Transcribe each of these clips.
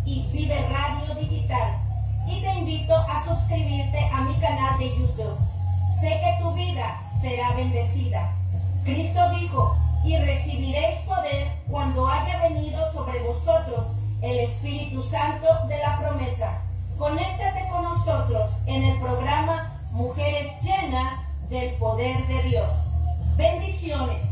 y Vive Radio Digital. Y te invito a suscribirte a mi canal de YouTube. Sé que tu vida será bendecida. Cristo dijo, y recibiréis poder cuando haya venido sobre vosotros el Espíritu Santo de la promesa. Conéctate con nosotros en el programa Mujeres Llenas del Poder de Dios. Bendiciones.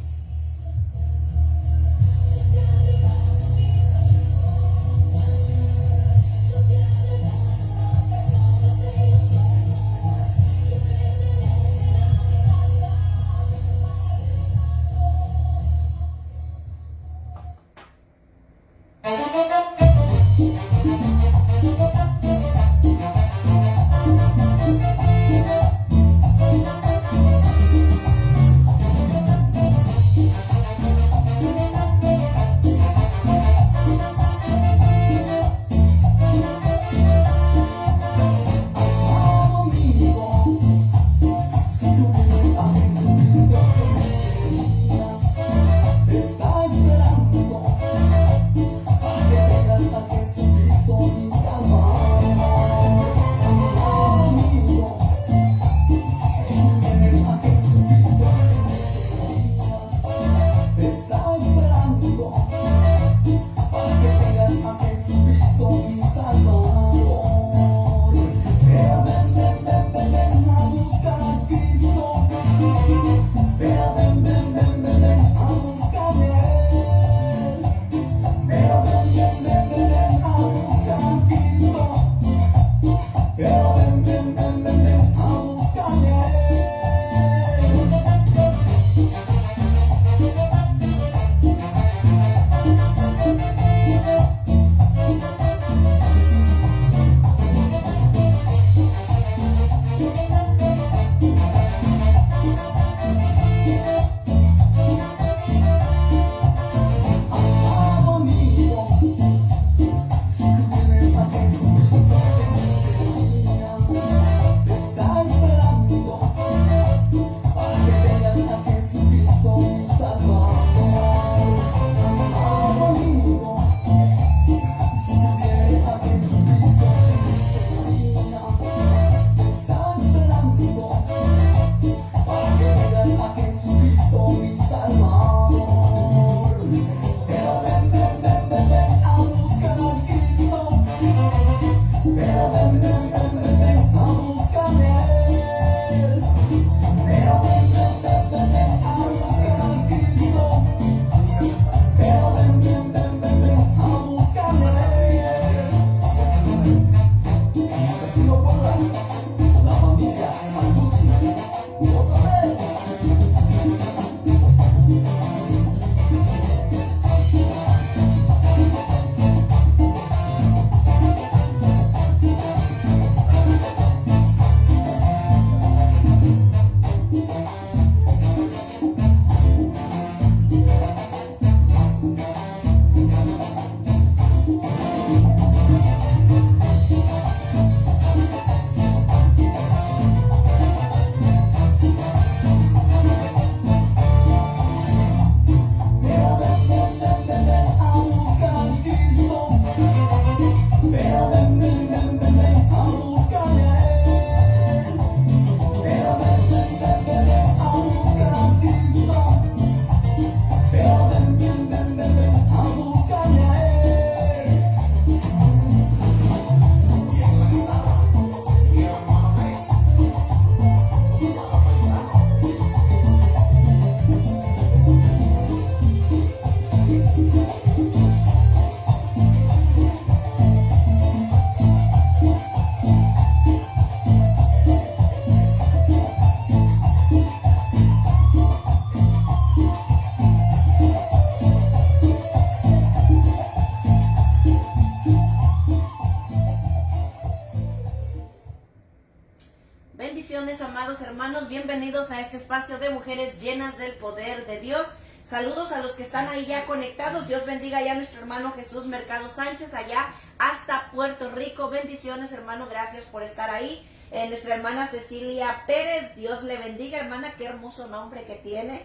Bendiciones, amados hermanos, bienvenidos a este espacio de Mujeres Llenas del Poder de Dios. Saludos a los que están ahí ya conectados. Dios bendiga ya a nuestro hermano Jesús Mercado Sánchez allá hasta Puerto Rico. Bendiciones, hermano, gracias por estar ahí. Nuestra hermana Cecilia Pérez, Dios le bendiga, hermana, qué hermoso nombre que tiene.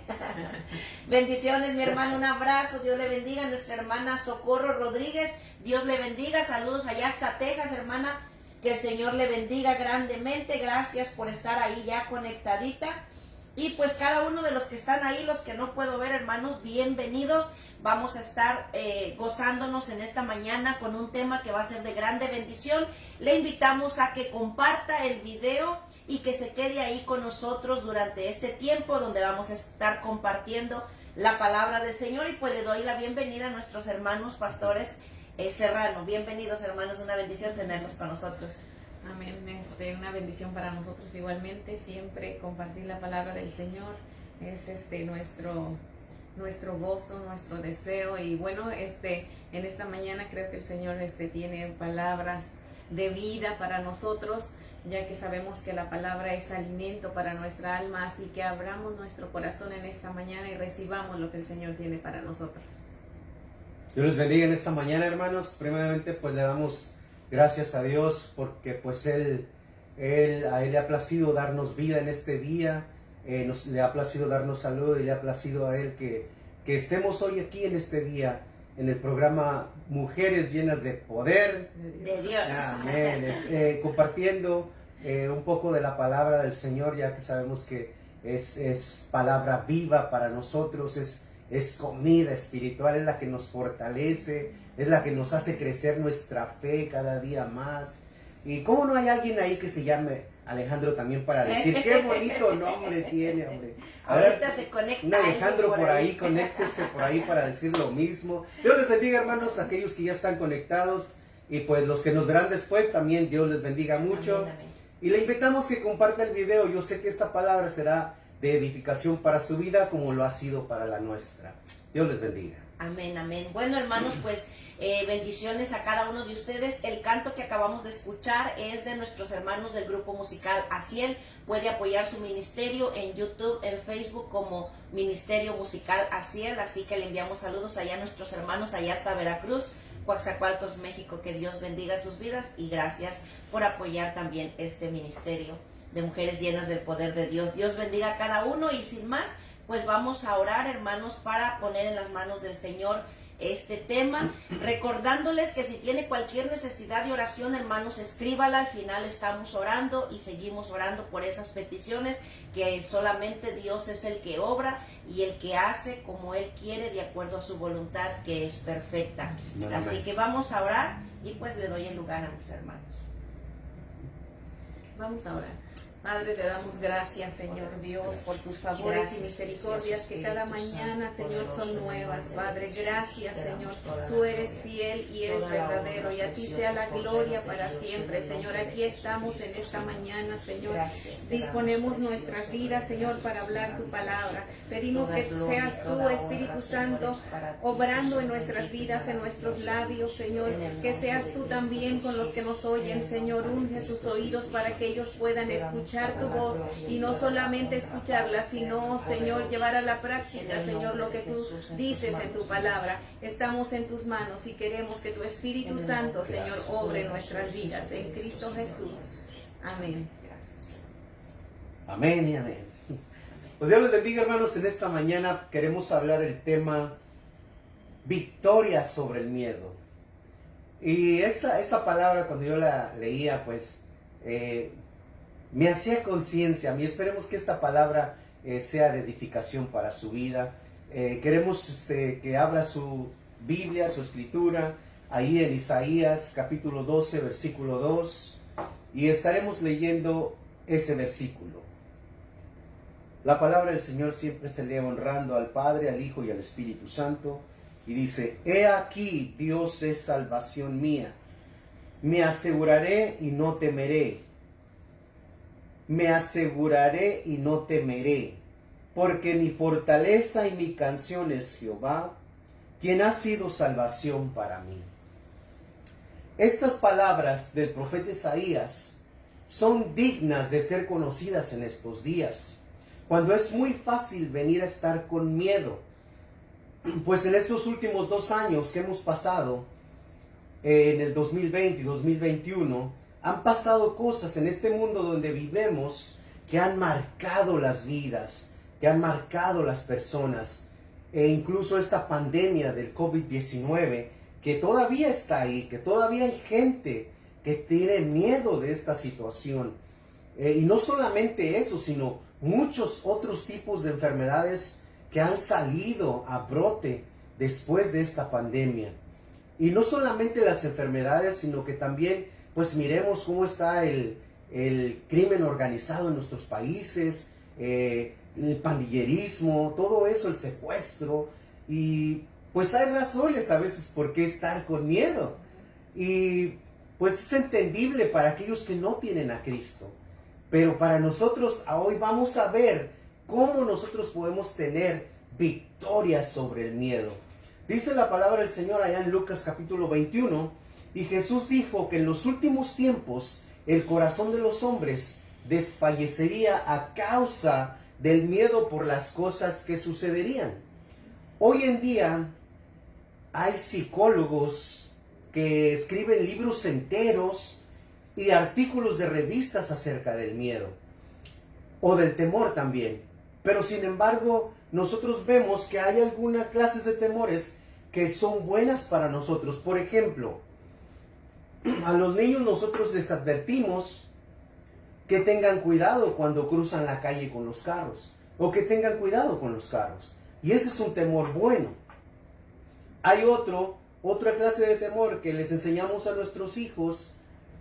Bendiciones, mi hermano, un abrazo, Dios le bendiga. Nuestra hermana Socorro Rodríguez, Dios le bendiga, saludos allá hasta Texas, hermana, que el Señor le bendiga grandemente. Gracias por estar ahí ya conectadita. Y pues cada uno de los que están ahí, los que no puedo ver, hermanos, bienvenidos. Vamos a estar gozándonos en esta mañana con un tema que va a ser de grande bendición. Le invitamos a que comparta el video y que se quede ahí con nosotros durante este tiempo donde vamos a estar compartiendo la palabra del Señor. Y pues le doy la bienvenida a nuestros hermanos pastores Serrano. Bienvenidos, hermanos, una bendición tenerlos con nosotros. Amén, una bendición para nosotros igualmente, siempre compartir la palabra del Señor es nuestro gozo, nuestro deseo. Y bueno, en esta mañana creo que el Señor tiene palabras de vida para nosotros, ya que sabemos que la palabra es alimento para nuestra alma, así que abramos nuestro corazón en esta mañana y recibamos lo que el Señor tiene para nosotros. Dios les bendiga en esta mañana, hermanos. Primeramente, pues le damos gracias a Dios porque pues a Él le ha placido darnos vida en este día, le ha placido darnos salud y le ha placido a Él que estemos hoy aquí en este día en el programa Mujeres Llenas de Poder de Dios. Amén. Compartiendo un poco de la palabra del Señor, ya que sabemos que es palabra viva para nosotros, es comida espiritual, es la que nos fortalece, es la que nos hace crecer nuestra fe cada día más. Y cómo no hay alguien ahí que se llame Alejandro también para decir qué bonito nombre tiene, hombre. Ahorita se conecta un Alejandro por ahí, conéctese por ahí para decir lo mismo. Dios les bendiga, hermanos, aquellos que ya están conectados, y pues los que nos verán después también, Dios les bendiga mucho. Amén, amén. Y le invitamos que comparta el video. Yo sé que esta palabra será de edificación para su vida como lo ha sido para la nuestra. Dios les bendiga. Amén, amén. Bueno, hermanos, pues bendiciones a cada uno de ustedes. El canto que acabamos de escuchar es de nuestros hermanos del grupo musical Aciel. Puede apoyar su ministerio en YouTube, en Facebook como Ministerio Musical Aciel. Así que le enviamos saludos allá a nuestros hermanos, allá hasta Veracruz, Coaxacualcos, México. Que Dios bendiga sus vidas y gracias por apoyar también este ministerio de Mujeres Llenas del Poder de Dios. Dios bendiga a cada uno y sin más, pues vamos a orar, hermanos, para poner en las manos del Señor este tema, recordándoles que si tiene cualquier necesidad de oración, hermanos, escríbala. Al final estamos orando y seguimos orando por esas peticiones, que solamente Dios es el que obra y el que hace como Él quiere, de acuerdo a su voluntad, que es perfecta. Amén. Así que vamos a orar y pues le doy el lugar a mis hermanos. Vamos a orar. Padre, te damos gracias, Señor Dios, por tus favores Gracias, y misericordias que cada mañana, Señor, son nuevas. Padre, gracias, Señor. Tú eres fiel y eres verdadero, y a ti sea la gloria para siempre, Señor. Aquí estamos en esta mañana, Señor. Disponemos nuestras vidas, Señor, para hablar tu palabra. Pedimos que seas tú, Espíritu Santo, obrando en nuestras vidas, en nuestros labios, Señor. Que seas tú también con los que nos oyen, Señor. Unge sus oídos para que ellos puedan escuchar tu voz, y no solamente escucharla, sino, Señor, llevar a la práctica, Señor, lo que tú dices en tu palabra. Estamos en tus manos y queremos que tu Espíritu Santo, Señor, obre en nuestras vidas, en Cristo Jesús. Amén. Amén y amén. Pues Dios les bendiga, hermanos. En esta mañana queremos hablar el tema victoria sobre el miedo. Y esta palabra, cuando yo la leía, pues me hacía conciencia. Y esperemos que esta palabra sea de edificación para su vida. Queremos que abra su Biblia, su escritura, ahí en Isaías capítulo 12, versículo 2, y estaremos leyendo ese versículo. La palabra del Señor siempre se lee honrando al Padre, al Hijo y al Espíritu Santo, y dice: He aquí, Dios es salvación mía, me aseguraré y no temeré. Me aseguraré y no temeré, porque mi fortaleza y mi canción es Jehová, quien ha sido salvación para mí. Estas palabras del profeta Isaías son dignas de ser conocidas en estos días, cuando es muy fácil venir a estar con miedo. Pues en estos últimos 2 años que hemos pasado, en el 2020 y 2021, han pasado cosas en este mundo donde vivimos que han marcado las vidas, que han marcado las personas. E incluso esta pandemia del COVID-19, que todavía está ahí, que todavía hay gente que tiene miedo de esta situación. Y no solamente eso, sino muchos otros tipos de enfermedades que han salido a brote después de esta pandemia. Y no solamente las enfermedades, sino que también, pues miremos cómo está el crimen organizado en nuestros países, el pandillerismo, todo eso, el secuestro. Y pues hay razones a veces por qué estar con miedo. Y pues es entendible para aquellos que no tienen a Cristo. Pero para nosotros hoy vamos a ver cómo nosotros podemos tener victoria sobre el miedo. Dice la palabra del Señor allá en Lucas capítulo 21, y Jesús dijo que en los últimos tiempos el corazón de los hombres desfallecería a causa del miedo por las cosas que sucederían. Hoy en día hay psicólogos que escriben libros enteros y artículos de revistas acerca del miedo o del temor también. Pero sin embargo, nosotros vemos que hay algunas clases de temores que son buenas para nosotros. Por ejemplo, a los niños nosotros les advertimos que tengan cuidado cuando cruzan la calle con los carros, o que tengan cuidado con los carros. Y ese es un temor bueno. Hay otra clase de temor que les enseñamos a nuestros hijos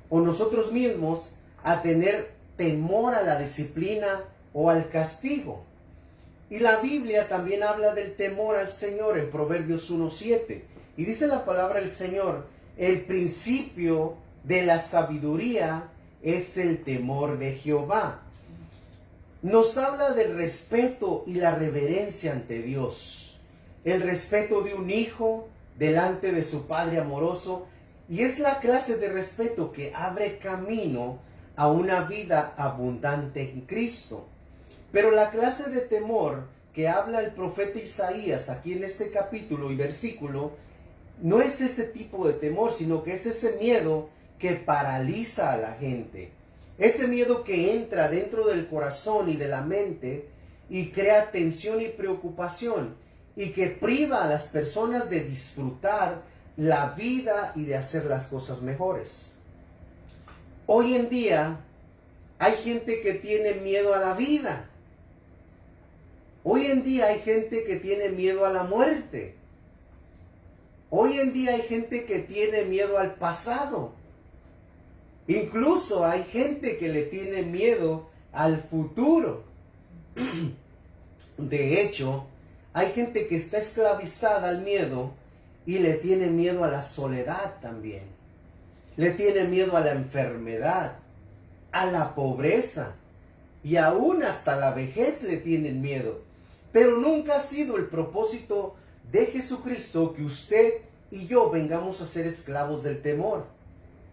o nosotros mismos a tener temor a la disciplina o al castigo. Y la Biblia también habla del temor al Señor en Proverbios 1:7. Y dice la palabra del Señor: el principio de la sabiduría es el temor de Jehová. Nos habla del respeto y la reverencia ante Dios. El respeto de un hijo delante de su padre amoroso. Y es la clase de respeto que abre camino a una vida abundante en Cristo. Pero la clase de temor que habla el profeta Isaías aquí en este capítulo y versículo no es ese tipo de temor, sino que es ese miedo que paraliza a la gente. Ese miedo que entra dentro del corazón y de la mente y crea tensión y preocupación y que priva a las personas de disfrutar la vida y de hacer las cosas mejores. Hoy en día hay gente que tiene miedo a la vida. Hoy en día hay gente que tiene miedo a la muerte. Hoy en día hay gente que tiene miedo al pasado. Incluso hay gente que le tiene miedo al futuro. De hecho, hay gente que está esclavizada al miedo y le tiene miedo a la soledad también. Le tiene miedo a la enfermedad, a la pobreza y aún hasta la vejez le tienen miedo. Pero nunca ha sido el propósito de Jesucristo que usted y yo vengamos a ser esclavos del temor.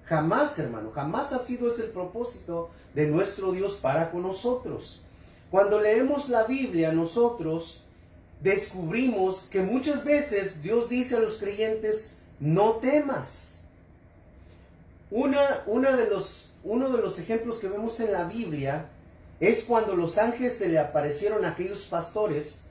Jamás, hermano, jamás ha sido ese el propósito de nuestro Dios para con nosotros. Cuando leemos la Biblia, nosotros descubrimos que muchas veces Dios dice a los creyentes: no temas. Uno de los ejemplos que vemos en la Biblia es cuando los ángeles se le aparecieron a aquellos pastores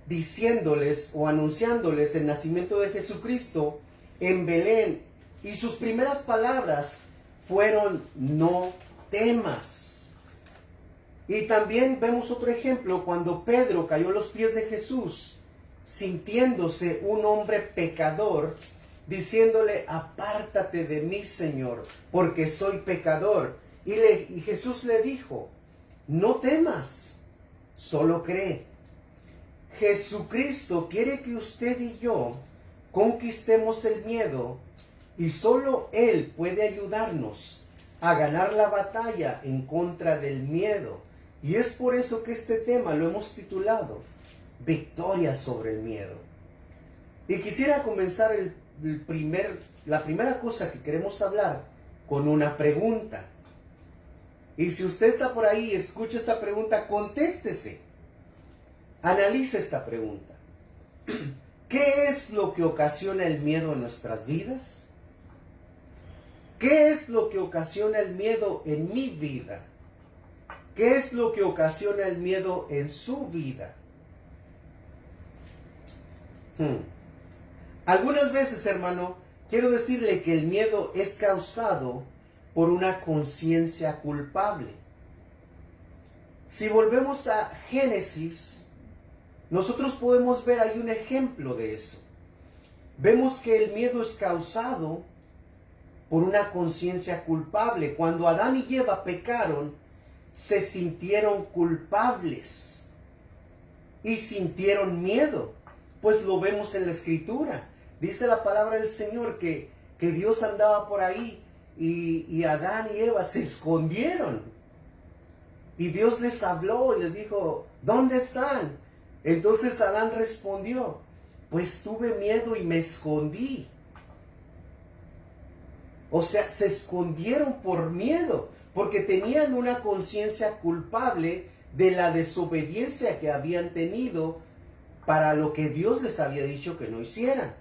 diciéndoles o anunciándoles el nacimiento de Jesucristo en Belén. Y sus primeras palabras fueron: no temas. Y también vemos otro ejemplo cuando Pedro cayó a los pies de Jesús, sintiéndose un hombre pecador, diciéndole: apártate de mí, Señor, porque soy pecador. Y Jesús le dijo: no temas, solo cree. Jesucristo quiere que usted y yo conquistemos el miedo, y solo Él puede ayudarnos a ganar la batalla en contra del miedo. Y es por eso que este tema lo hemos titulado Victoria sobre el miedo. Y quisiera comenzar la primera cosa que queremos hablar con una pregunta. Y si usted está por ahí y escucha esta pregunta, contéstese. Analice esta pregunta. ¿Qué es lo que ocasiona el miedo en nuestras vidas? ¿Qué es lo que ocasiona el miedo en mi vida? ¿Qué es lo que ocasiona el miedo en su vida? Algunas veces, hermano, quiero decirle que el miedo es causado por una conciencia culpable. Si volvemos a Génesis, nosotros podemos ver ahí un ejemplo de eso. Vemos que el miedo es causado por una conciencia culpable. Cuando Adán y Eva pecaron, se sintieron culpables y sintieron miedo. Pues lo vemos en la Escritura. Dice la palabra del Señor que Dios andaba por ahí y Adán y Eva se escondieron. Y Dios les habló y les dijo, ¿dónde están? Entonces Adán respondió, pues tuve miedo y me escondí. O sea, se escondieron por miedo, porque tenían una conciencia culpable de la desobediencia que habían tenido para lo que Dios les había dicho que no hicieran.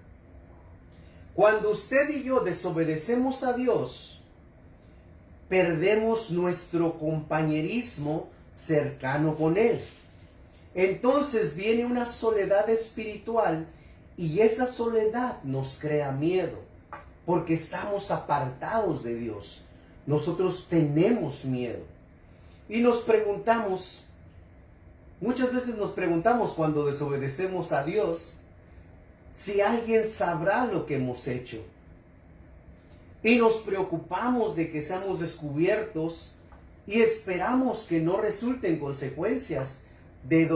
Cuando usted y yo desobedecemos a Dios, perdemos nuestro compañerismo cercano con Él. Entonces viene una soledad espiritual y esa soledad nos crea miedo, porque estamos apartados de Dios. Nosotros tenemos miedo. Y nos preguntamos, muchas veces nos preguntamos cuando desobedecemos a Dios, si alguien sabrá lo que hemos hecho. Y nos preocupamos de que seamos descubiertos y esperamos que no resulten consecuencias de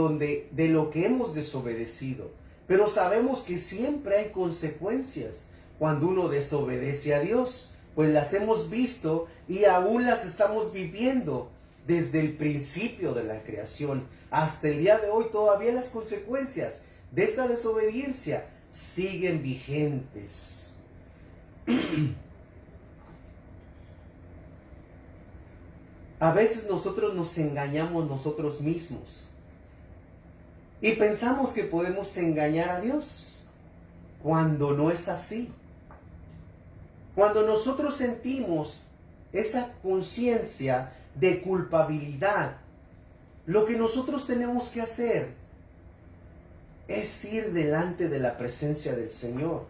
lo que hemos desobedecido. Pero sabemos que siempre hay consecuencias cuando uno desobedece a Dios, pues las hemos visto y aún las estamos viviendo desde el principio de la creación hasta el día de hoy. Todavía las consecuencias de esa desobediencia siguen vigentes. A veces nosotros nos engañamos nosotros mismos y pensamos que podemos engañar a Dios cuando no es así. Cuando nosotros sentimos esa conciencia de culpabilidad, lo que nosotros tenemos que hacer es ir delante de la presencia del Señor.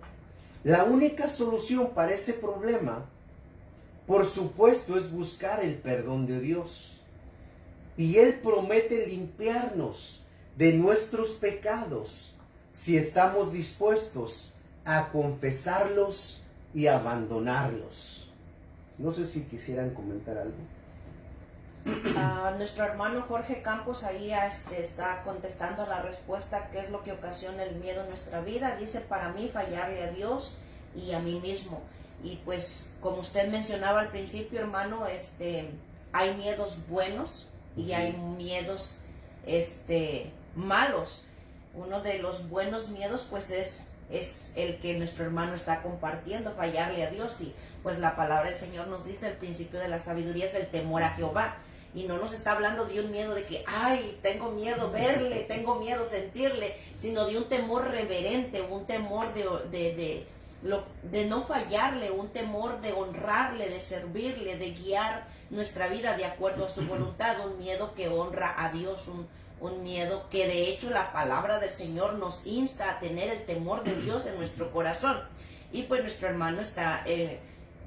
La única solución para ese problema, por supuesto, es buscar el perdón de Dios. Y Él promete limpiarnos de nuestros pecados si estamos dispuestos a confesarlos y abandonarlos. No sé si quisieran comentar algo. Nuestro hermano Jorge Campos ahí está contestando la respuesta, ¿qué es lo que ocasiona el miedo en nuestra vida? Dice, para mí, fallarle a Dios y a mí mismo. Y pues, como usted mencionaba al principio, hermano, hay miedos buenos y hay miedos malos. Uno de los buenos miedos, pues, es el que nuestro hermano está compartiendo, fallarle a Dios. Y pues la palabra del Señor nos dice, el principio de la sabiduría es el temor a Jehová. Y no nos está hablando de un miedo de que, ay, tengo miedo verle, tengo miedo sentirle, sino de un temor reverente, un temor de no fallarle, un temor de honrarle, de servirle, de guiar nuestra vida de acuerdo a su voluntad, un miedo que honra a Dios, un miedo que de hecho la palabra del Señor nos insta a tener el temor de Dios en nuestro corazón. Y pues nuestro hermano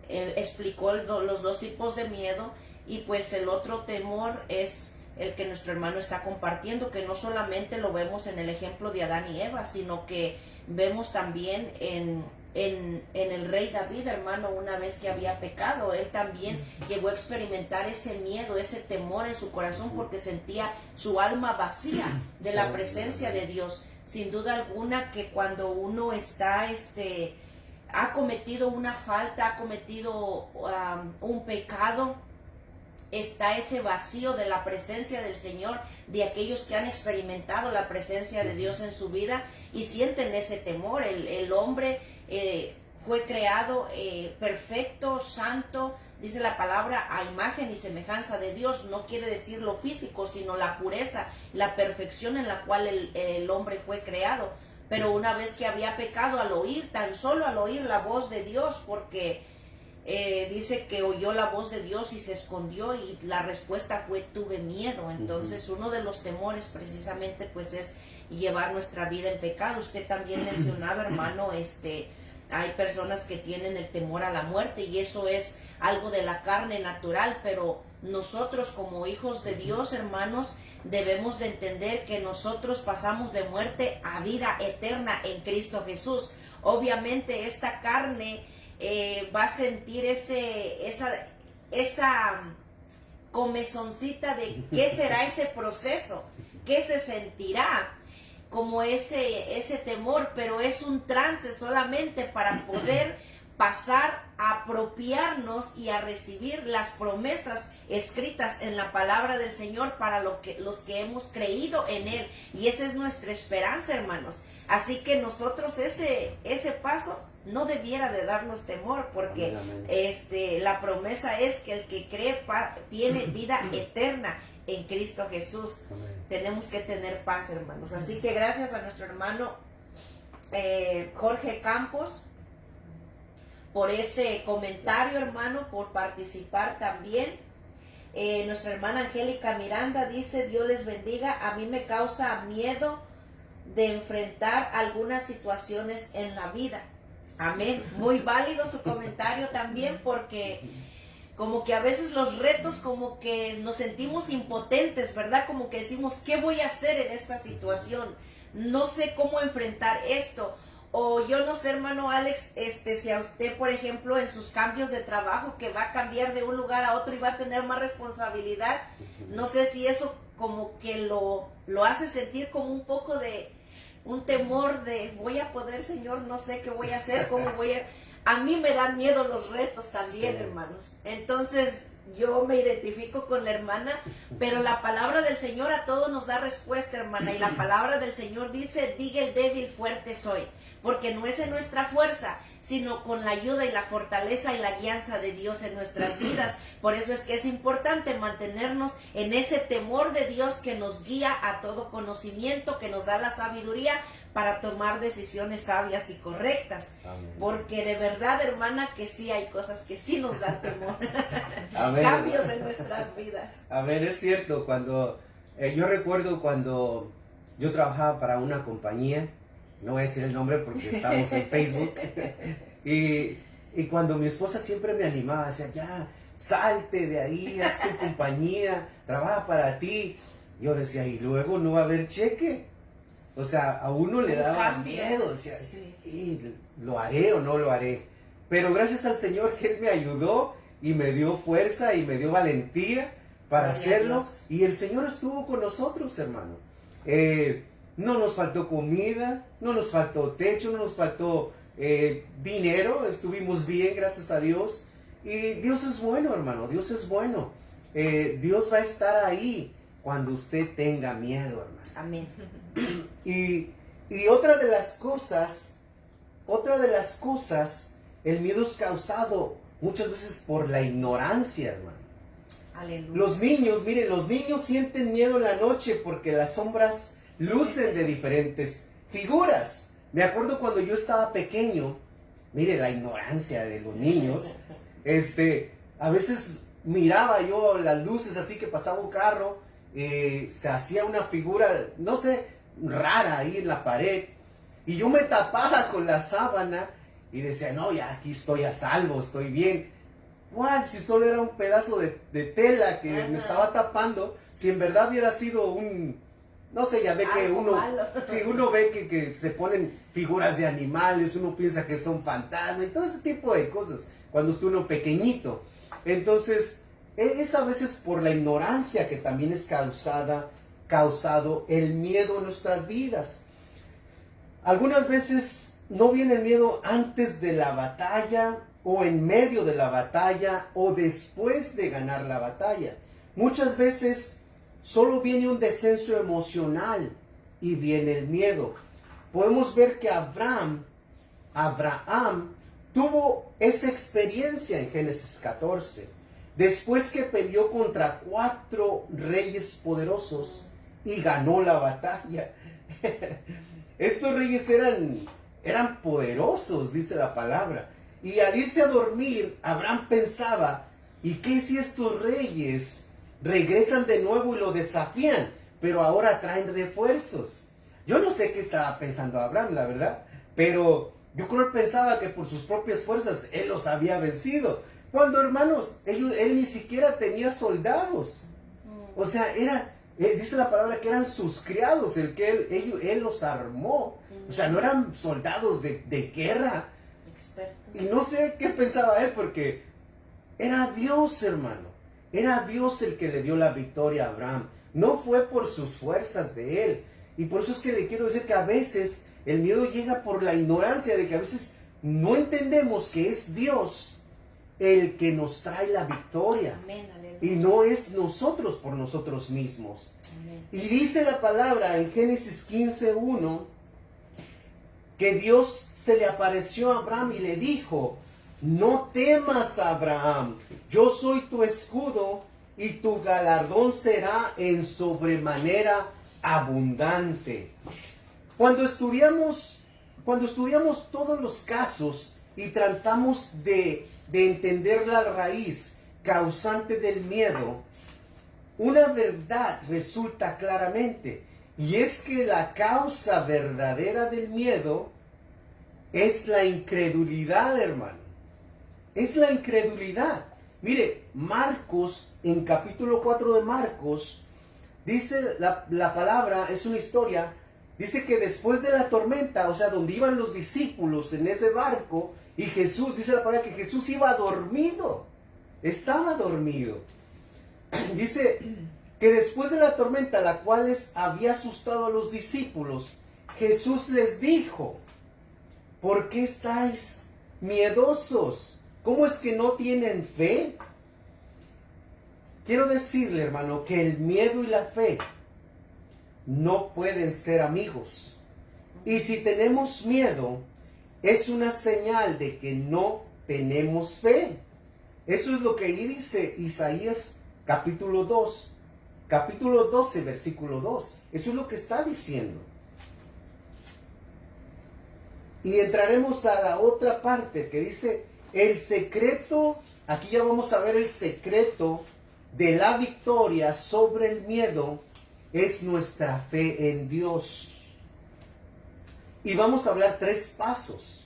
explicó los dos tipos de miedo, y pues el otro temor es el que nuestro hermano está compartiendo, que no solamente lo vemos en el ejemplo de Adán y Eva, sino que vemos también en el rey David, hermano, una vez que había pecado, él también llegó a experimentar ese miedo, ese temor en su corazón, porque sentía su alma vacía de la presencia de Dios. Sin duda alguna que cuando uno está, ha cometido una falta, ha cometido un pecado, está ese vacío de la presencia del Señor, de aquellos que han experimentado la presencia de Dios en su vida y sienten ese temor. El hombre fue creado perfecto, santo, dice la palabra, a imagen y semejanza de Dios. No quiere decir lo físico, sino la pureza, la perfección en la cual el hombre fue creado. Pero una vez que había pecado, tan solo al oír la voz de Dios, porque dice que oyó la voz de Dios y se escondió, y la respuesta fue: tuve miedo. Entonces uno de los temores precisamente pues es llevar nuestra vida en pecado. Usted también mencionaba, hermano, hay personas que tienen el temor a la muerte, y eso es algo de la carne natural, pero nosotros como hijos de Dios, hermanos, debemos de entender que nosotros pasamos de muerte a vida eterna en Cristo Jesús. Obviamente esta carne va a sentir esa comezoncita de qué será ese proceso, qué se sentirá, como ese temor, pero es un trance solamente para poder pasar a apropiarnos y a recibir las promesas escritas en la palabra del Señor para los que hemos creído en Él, y esa es nuestra esperanza, hermanos. Así que nosotros ese paso no debiera de darnos temor, porque la promesa es que el que cree tiene vida eterna en Cristo Jesús. Amén. Tenemos que tener paz, hermanos. Así que gracias a nuestro hermano Jorge Campos por ese comentario, hermano, por participar también. Nuestra hermana Angélica Miranda dice: Dios les bendiga, a mí me causa miedo de enfrentar algunas situaciones en la vida. Amén. Muy válido su comentario también, porque como que a veces los retos, como que nos sentimos impotentes, ¿verdad? Como que decimos: ¿qué voy a hacer en esta situación? No sé cómo enfrentar esto. O yo no sé, hermano Alex, si a usted, por ejemplo, en sus cambios de trabajo, que va a cambiar de un lugar a otro y va a tener más responsabilidad, no sé si eso como que lo hace sentir como un poco de un temor de: voy a poder, Señor, no sé qué voy a hacer, cómo voy a mí me dan miedo los retos también, sí, hermanos. Entonces yo me identifico con la hermana, pero la palabra del Señor a todos nos da respuesta, hermana, y la palabra del Señor dice: diga el débil, fuerte soy, porque no es en nuestra fuerza, sino con la ayuda y la fortaleza y la guianza de Dios en nuestras vidas. Por eso es que es importante mantenernos en ese temor de Dios que nos guía a todo conocimiento, que nos da la sabiduría para tomar decisiones sabias y correctas. Amén. Porque de verdad, hermana, que sí hay cosas que sí nos dan temor. Cambios en nuestras vidas. Amén, es cierto. Cuando yo recuerdo cuando yo trabajaba para una compañía, no voy a decir el nombre porque estamos en Facebook, y cuando mi esposa siempre me animaba, decía: ya, salte de ahí, haz tu compañía, trabaja para ti. Yo decía: y luego no va a haber cheque. O sea, a uno le daba miedo, decía: sí, ¿lo haré o no lo haré? Pero gracias al Señor que Él me ayudó y me dio fuerza y me dio valentía para hacerlo. Y el Señor estuvo con nosotros, hermano. No nos faltó comida, no nos faltó techo, no nos faltó dinero. Estuvimos bien, gracias a Dios. Y Dios es bueno, hermano, Dios es bueno. Dios va a estar ahí cuando usted tenga miedo, hermano. Amén. Y otra de las cosas, el miedo es causado muchas veces por la ignorancia, hermano. Aleluya. Los niños, miren, los niños sienten miedo en la noche porque las sombras lucen de diferentes figuras. Me acuerdo cuando yo estaba pequeño, mire la ignorancia de los niños, a veces miraba yo las luces así que pasaba un carro, se hacía una figura, no sé, rara ahí en la pared, y yo me tapaba con la sábana y decía: no, ya aquí estoy a salvo, estoy bien. ¿Cuál? Si solo era un pedazo de tela que me estaba tapando, si en verdad hubiera sido un, no sé, ya ve que uno ve que se ponen figuras de animales, uno piensa que son fantasmas y todo ese tipo de cosas, cuando es uno pequeñito. Entonces, es a veces por la ignorancia que también es causado el miedo en nuestras vidas. Algunas veces no viene el miedo antes de la batalla, o en medio de la batalla, o después de ganar la batalla. Muchas veces solo viene un descenso emocional y viene el miedo. Podemos ver que Abraham tuvo esa experiencia en Génesis 14. Después que peleó contra 4 reyes poderosos y ganó la batalla. Estos reyes eran poderosos, dice la palabra. Y al irse a dormir, Abraham pensaba, ¿y qué si estos reyes regresan de nuevo y lo desafían? Pero ahora traen refuerzos. Yo no sé qué estaba pensando Abraham, la verdad, pero yo creo que pensaba que por sus propias fuerzas él los había vencido. Cuando, hermanos, él ni siquiera tenía soldados. O sea, dice la palabra que eran sus criados, él los armó. O sea, no eran soldados de guerra. Expertos. Y no sé qué pensaba él, porque era Dios, hermano. Era Dios el que le dio la victoria a Abraham. No fue por sus fuerzas de él. Y por eso es que le quiero decir que a veces el miedo llega por la ignorancia de que a veces no entendemos que es Dios el que nos trae la victoria. Amén, aleluya. Y no es nosotros por nosotros mismos. Amén. Y dice la palabra en Génesis 15:1 que Dios se le apareció a Abraham y le dijo: no temas, Abraham, yo soy tu escudo y tu galardón será en sobremanera abundante. Cuando estudiamos todos los casos y tratamos de entender la raíz causante del miedo, una verdad resulta claramente, y es que la causa verdadera del miedo es la incredulidad, hermano. Es la incredulidad. Mire, Marcos, en capítulo 4 de Marcos, dice la palabra, es una historia, dice que después de la tormenta, o sea, donde iban los discípulos en ese barco, y Jesús, dice la palabra que Jesús iba dormido, estaba dormido. Dice que después de la tormenta, la cual había asustado a los discípulos, Jesús les dijo: ¿por qué estáis miedosos? ¿Cómo es que no tienen fe? Quiero decirle, hermano, que el miedo y la fe no pueden ser amigos. Y si tenemos miedo, es una señal de que no tenemos fe. Eso es lo que dice Isaías capítulo 2, capítulo 12, versículo 2. Eso es lo que está diciendo. Y entraremos a la otra parte que dice el secreto. Aquí ya vamos a ver el secreto de la victoria sobre el miedo es nuestra fe en Dios. Y vamos a hablar 3 pasos.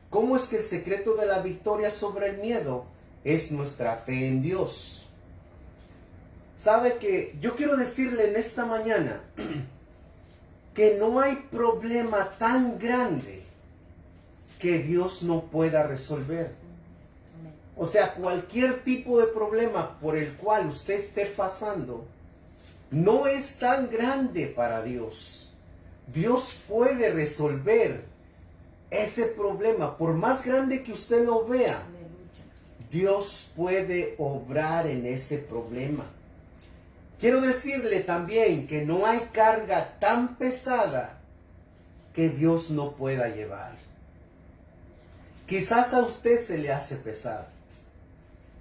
¿Cómo es que el secreto de la victoria sobre el miedo es nuestra fe en Dios? Sabe que yo quiero decirle en esta mañana que no hay problema tan grande que Dios no pueda resolver. O sea, cualquier tipo de problema por el cual usted esté pasando no es tan grande para Dios. Dios puede resolver ese problema, por más grande que usted lo vea. Dios puede obrar en ese problema. Quiero decirle también que no hay carga tan pesada que Dios no pueda llevar. Quizás a usted se le hace pesado,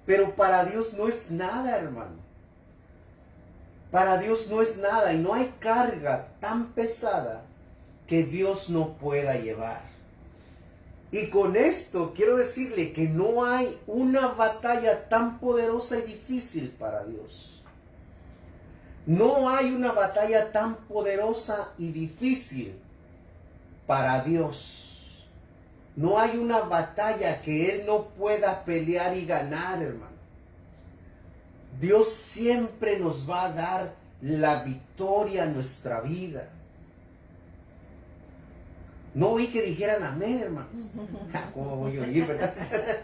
pero para Dios no es nada, hermano. Para Dios no es nada, y no hay carga tan pesada que Dios no pueda llevar. Y con esto quiero decirle que no hay una batalla tan poderosa y difícil para Dios. No hay una batalla tan poderosa y difícil para Dios. No hay una batalla que Él no pueda pelear y ganar, hermano. Dios siempre nos va a dar la victoria en nuestra vida. No oí que dijeran amén, hermanos. ¿Cómo voy a oír, verdad?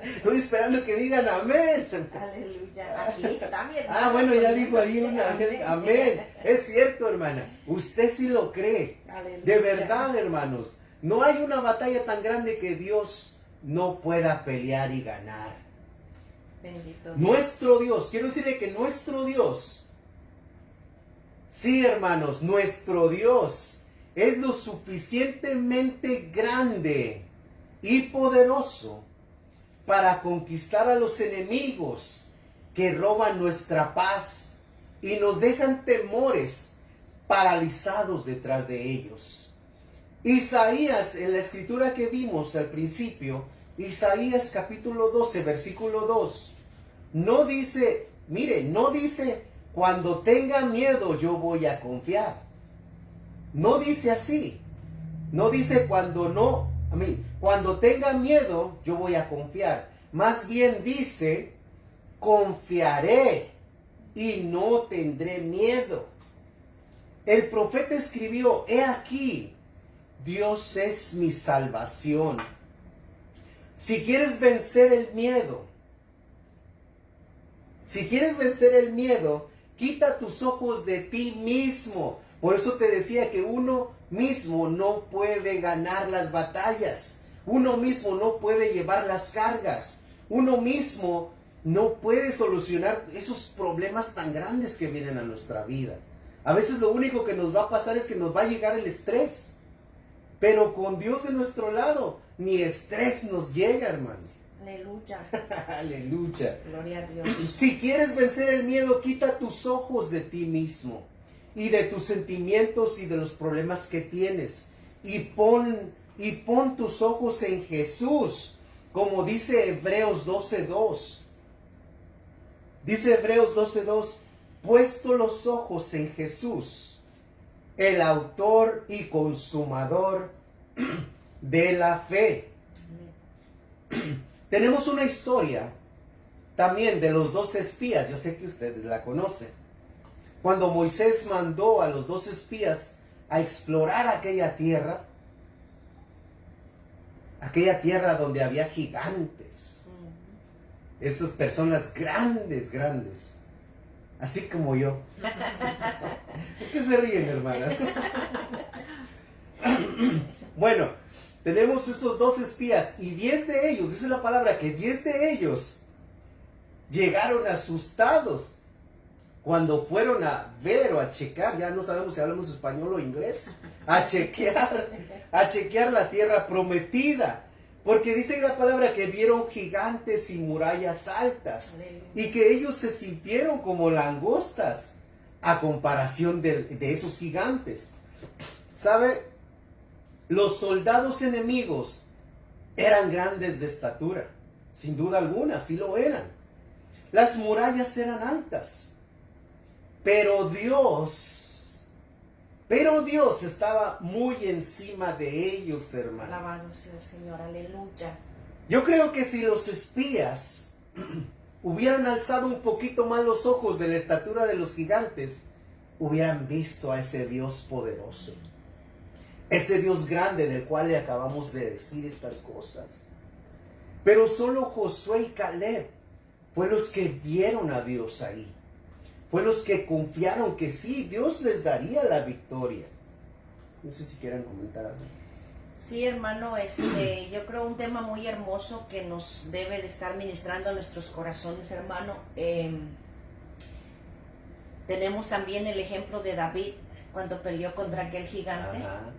Estoy esperando que digan amén. Aleluya. Aquí está mi hermana. Bueno, ya dijo ahí una Amén. amén. Es cierto, hermana. Usted sí lo cree. Aleluya. De verdad, hermanos. No hay una batalla tan grande que Dios no pueda pelear y ganar. Bendito Dios. Nuestro Dios, quiero decirle que nuestro Dios, sí, hermanos, nuestro Dios es lo suficientemente grande y poderoso para conquistar a los enemigos que roban nuestra paz y nos dejan temores paralizados detrás de ellos. Isaías, en la escritura que vimos al principio, Isaías capítulo 12, versículo 2. No dice, mire, no dice, cuando tenga miedo yo voy a confiar. No dice así. No dice cuando tenga miedo yo voy a confiar. Más bien dice, confiaré y no tendré miedo. El profeta escribió, he aquí, Dios es mi salvación. Si quieres vencer el miedo, quita tus ojos de ti mismo. Por eso te decía que uno mismo no puede ganar las batallas. Uno mismo no puede llevar las cargas. Uno mismo no puede solucionar esos problemas tan grandes que vienen a nuestra vida. A veces lo único que nos va a pasar es que nos va a llegar el estrés. Pero con Dios de nuestro lado, ni estrés nos llega, hermano. Aleluya. Aleluya. Gloria a Dios. Si quieres vencer el miedo, quita tus ojos de ti mismo y de tus sentimientos y de los problemas que tienes. Y pon tus ojos en Jesús, como dice Hebreos 12:2. Dice Hebreos 12:2, puesto los ojos en Jesús, el autor y consumador de la fe. Tenemos una historia también de los 2 espías, yo sé que ustedes la conocen. Cuando Moisés mandó a los 2 espías a explorar aquella tierra donde había gigantes, esas personas grandes, así como yo. ¿Por qué se ríen, hermana? Bueno, tenemos esos 2 espías y 10 de ellos, dice la palabra que 10 de ellos llegaron asustados cuando fueron a ver o a checar, ya no sabemos si hablamos español o inglés, a chequear la tierra prometida. Porque dice la palabra que vieron gigantes y murallas altas y que ellos se sintieron como langostas a comparación de esos gigantes. ¿Sabe? Los soldados enemigos eran grandes de estatura, sin duda alguna, sí lo eran. Las murallas eran altas, pero Dios estaba muy encima de ellos, hermano. Alabado sea el Señor, aleluya. Yo creo que si los espías hubieran alzado un poquito más los ojos de la estatura de los gigantes, hubieran visto a ese Dios poderoso, ese Dios grande del cual le acabamos de decir estas cosas. Pero solo Josué y Caleb fue los que vieron a Dios ahí. Fue los que confiaron que sí, Dios les daría la victoria. No sé si quieran comentar algo. Sí, hermano, yo creo un tema muy hermoso que nos debe de estar ministrando a nuestros corazones, hermano. Tenemos también el ejemplo de David cuando peleó contra aquel gigante. Ajá.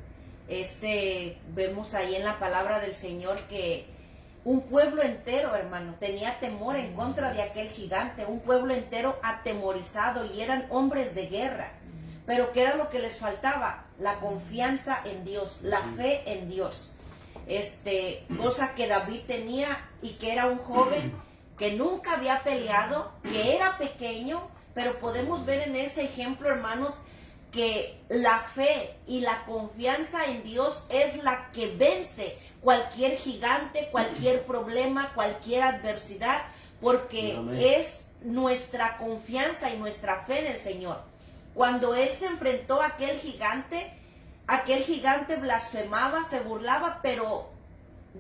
Vemos ahí en la palabra del Señor que un pueblo entero, hermano, tenía temor en contra de aquel gigante, un pueblo entero atemorizado, y eran hombres de guerra. Pero ¿qué era lo que les faltaba? La confianza en Dios, la fe en Dios. Cosa que David tenía, y que era un joven que nunca había peleado, que era pequeño, pero podemos ver en ese ejemplo, hermanos, que la fe y la confianza en Dios es la que vence cualquier gigante, cualquier problema, cualquier adversidad, porque es nuestra confianza y nuestra fe en el Señor. Cuando él se enfrentó a aquel gigante blasfemaba, se burlaba, pero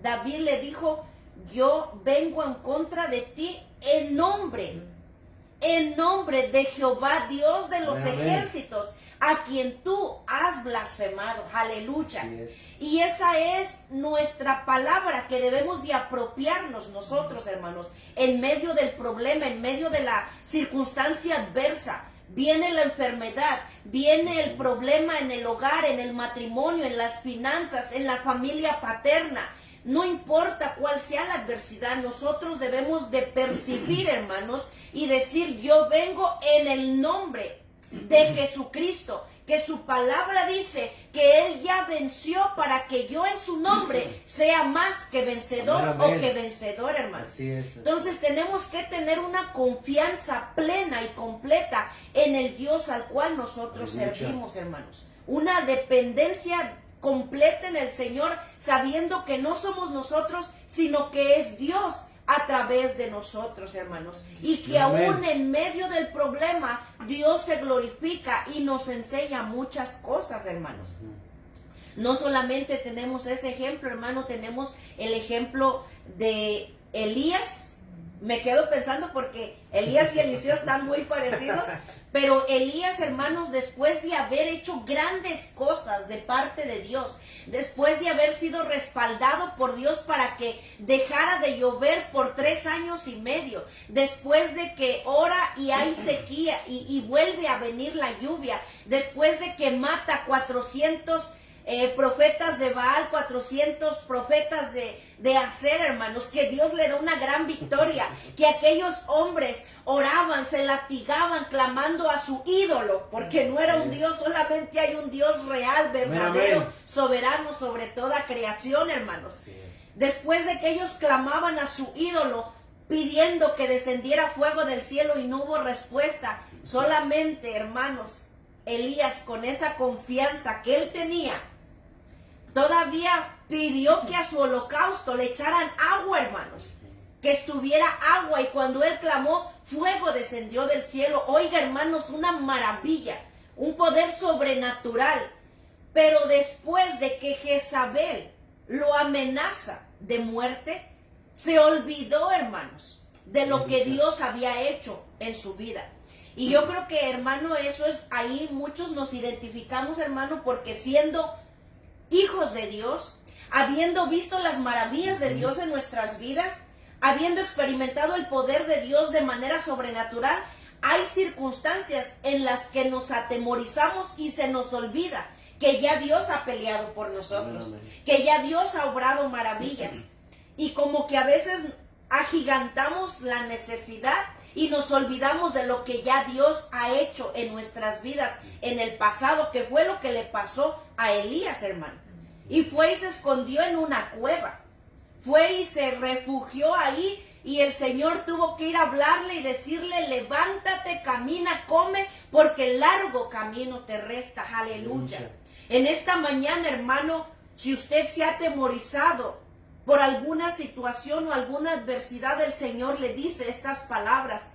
David le dijo: yo vengo en contra de ti en nombre de Jehová, Dios de los ejércitos, a quien tú has blasfemado. Aleluya. Y esa es nuestra palabra que debemos de apropiarnos nosotros, hermanos, en medio del problema, en medio de la circunstancia adversa. Viene la enfermedad, viene el problema en el hogar, en el matrimonio, en las finanzas, en la familia paterna. No importa cuál sea la adversidad, nosotros debemos de percibir, hermanos, y decir: yo vengo en el nombre de Jesucristo, que su palabra dice que Él ya venció para que yo en su nombre sea más que vencedor. Amén. O que vencedor, hermano. Así es. Entonces tenemos que tener una confianza plena y completa en el Dios al cual nosotros Aleluya. servimos, hermanos. Una dependencia completa en el Señor, sabiendo que no somos nosotros, sino que es Dios a través de nosotros, hermanos. Y que Amén. aún en medio del problema, Dios se glorifica y nos enseña muchas cosas, hermanos. No solamente tenemos ese ejemplo, hermano, tenemos el ejemplo de Elías. Me quedo pensando porque Elías y Eliseo están muy parecidos, pero Elías, hermanos, después de haber hecho grandes cosas de parte de Dios, después de haber sido respaldado por Dios para que dejara de llover por 3 años y medio, después de que ora y hay sequía y vuelve a venir la lluvia, después de que mata 400 profetas de Baal, 400 profetas de Aser, hermanos, que Dios le da una gran victoria, que aquellos hombres oraban, se latigaban clamando a su ídolo, porque no era un Dios, solamente hay un Dios real, verdadero, Amén. soberano sobre toda creación, hermanos. Así es. Después de que ellos clamaban a su ídolo, pidiendo que descendiera fuego del cielo y no hubo respuesta, solamente, hermanos, Elías, con esa confianza que él tenía, todavía pidió que a su holocausto le echaran agua, hermanos, que estuviera agua, y cuando él clamó, fuego descendió del cielo. Oiga, hermanos, una maravilla, un poder sobrenatural. Pero después de que Jezabel lo amenaza de muerte, se olvidó, hermanos, de lo que Dios había hecho en su vida. Y yo creo que, hermano, eso es, ahí muchos nos identificamos, hermano, porque siendo hijos de Dios, habiendo visto las maravillas de Dios en nuestras vidas, habiendo experimentado el poder de Dios de manera sobrenatural, hay circunstancias en las que nos atemorizamos y se nos olvida que ya Dios ha peleado por nosotros, que ya Dios ha obrado maravillas. Y como que a veces agigantamos la necesidad y nos olvidamos de lo que ya Dios ha hecho en nuestras vidas en el pasado, que fue lo que le pasó a Elías, hermano. Y fue y se escondió en una cueva. Fue y se refugió ahí, y el Señor tuvo que ir a hablarle y decirle: levántate, camina, come, porque largo camino te resta. Aleluya. En esta mañana, hermano, si usted se ha atemorizado por alguna situación o alguna adversidad, el Señor le dice estas palabras: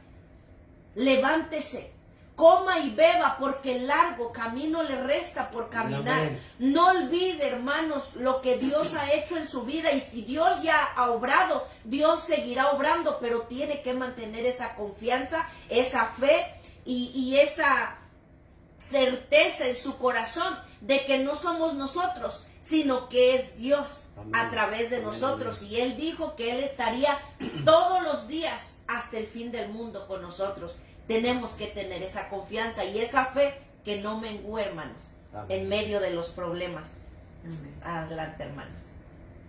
levántese, coma y beba, porque largo camino le resta por caminar. Amén. No olvide, hermanos, lo que Dios ha hecho en su vida, y si Dios ya ha obrado, Dios seguirá obrando, pero tiene que mantener esa confianza, esa fe y esa certeza en su corazón de que no somos nosotros, sino que es Dios. Amén. A través de nosotros. Amén. Y Él dijo que Él estaría todos los días hasta el fin del mundo con nosotros. Tenemos que tener esa confianza y esa fe que no mengüe, hermanos, Amén. En medio de los problemas. Amén. Adelante, hermanos.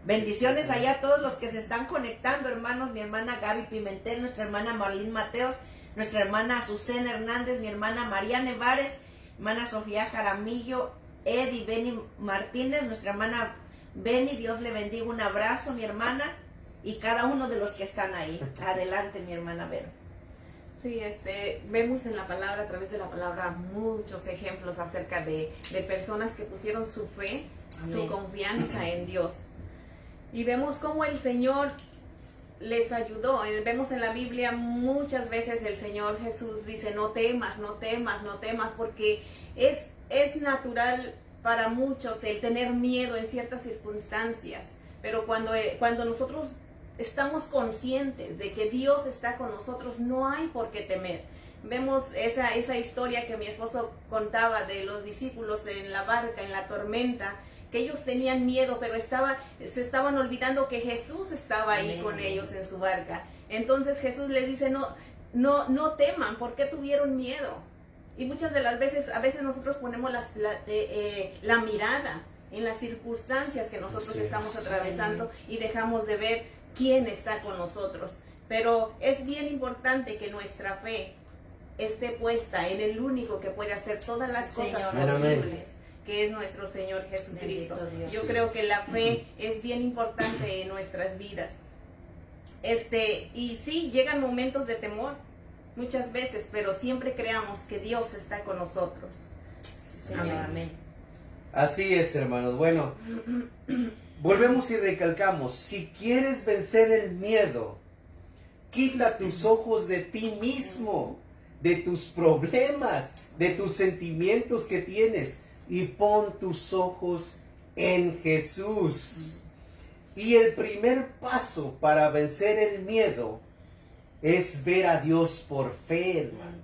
Bendiciones allá a todos los que se están conectando, hermanos. Mi hermana Gaby Pimentel, nuestra hermana Marlene Mateos, nuestra hermana Azucena Hernández, mi hermana María Nevares, hermana Sofía Jaramillo, Ed y Benny Martínez, nuestra hermana Benny, Dios le bendiga, un abrazo, mi hermana, y cada uno de los que están ahí. Adelante, mi hermana Vero. Sí, vemos en la palabra, a través de la palabra, muchos ejemplos acerca de personas que pusieron su fe, Amén. Su confianza en Dios. Y vemos cómo el Señor les ayudó. Vemos en la Biblia muchas veces el Señor Jesús dice: no temas, no temas, no temas, porque es natural para muchos el tener miedo en ciertas circunstancias, pero cuando nosotros estamos conscientes de que Dios está con nosotros, no hay por qué temer. Vemos esa historia que mi esposo contaba de los discípulos en la barca, en la tormenta, que ellos tenían miedo, pero se estaban olvidando que Jesús estaba ahí Amén. Con ellos en su barca. Entonces Jesús les dice: no teman. ¿Por qué tuvieron miedo? Y muchas de las veces, a veces nosotros ponemos la mirada en las circunstancias que nosotros estamos atravesando y dejamos de ver quién está con nosotros. Pero es bien importante que nuestra fe esté puesta en el único que puede hacer todas las Sí, cosas Señor. Amén. posibles, que es nuestro Señor Jesucristo. Bendito Dios. Yo creo que la fe es bien importante en nuestras vidas. Y sí, llegan momentos de temor muchas veces, pero siempre creamos que Dios está con nosotros. Sí, Señor, Amén. amén. Así es, hermanos. Bueno, volvemos y recalcamos, si quieres vencer el miedo, quita tus ojos de ti mismo, de tus problemas, de tus sentimientos que tienes y pon tus ojos en Jesús. Y el primer paso para vencer el miedo es ver a Dios por fe, hermano.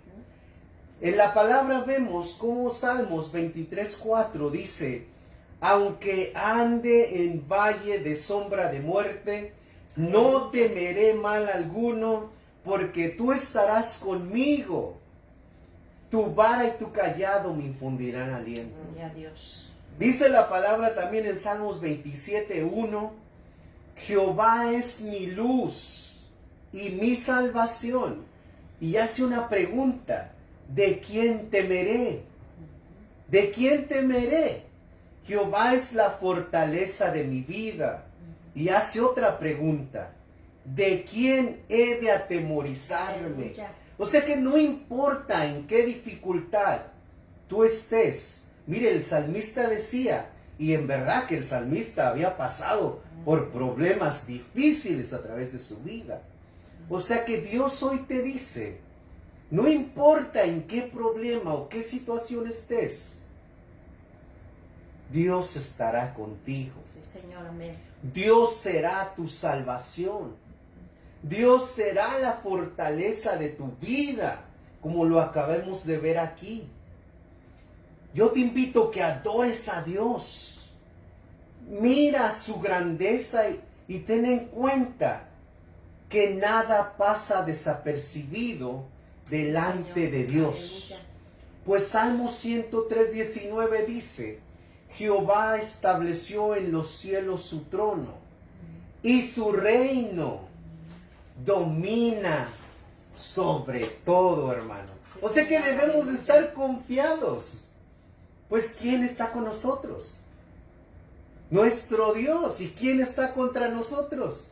En la palabra vemos como Salmos 23:4 dice, aunque ande en valle de sombra de muerte, no temeré mal alguno, porque tú estarás conmigo. Tu vara y tu callado me infundirán aliento. Gloria a Dios. Dice la palabra también en Salmos 27:1, Jehová es mi luz y mi salvación. Y hace una pregunta, ¿de quién temeré? ¿De quién temeré? Jehová es la fortaleza de mi vida. Y hace otra pregunta, ¿de quién he de atemorizarme? Aleluya. O sea que no importa en qué dificultad tú estés. Mire, el salmista decía, y en verdad que el salmista había pasado por problemas difíciles a través de su vida. O sea que Dios hoy te dice, no importa en qué problema o qué situación estés, Dios estará contigo. Sí, Señor, amén. Dios será tu salvación. Dios será la fortaleza de tu vida, como lo acabamos de ver aquí. Yo te invito a que adores a Dios. Mira su grandeza y ten en cuenta que nada pasa desapercibido delante Señor, de Dios. aleluya. Pues Salmo 103:19 dice, Jehová estableció en los cielos su trono y su reino domina sobre todo, hermano. Sí, O sea que Señor, debemos de aleluya. estar confiados. Pues ¿quién está con nosotros? Nuestro Dios. ¿Y quién está contra nosotros?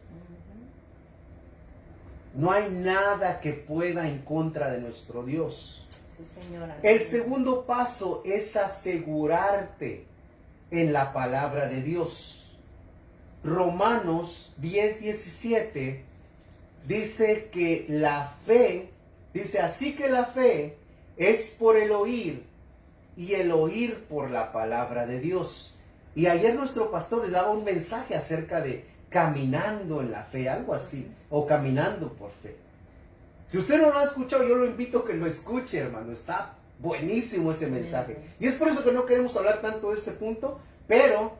No hay nada que pueda en contra de nuestro Dios. Sí, Señor, El aleluya. segundo paso es asegurarte en la palabra de Dios. Romanos 10:17 dice que la fe, dice así que la fe es por el oír y el oír por la palabra de Dios. Y ayer nuestro pastor les daba un mensaje acerca de caminando en la fe, algo así, o caminando por fe. Si usted no lo ha escuchado, yo lo invito a que lo escuche, hermano. Está buenísimo ese mensaje. Y es por eso que no queremos hablar tanto de ese punto, pero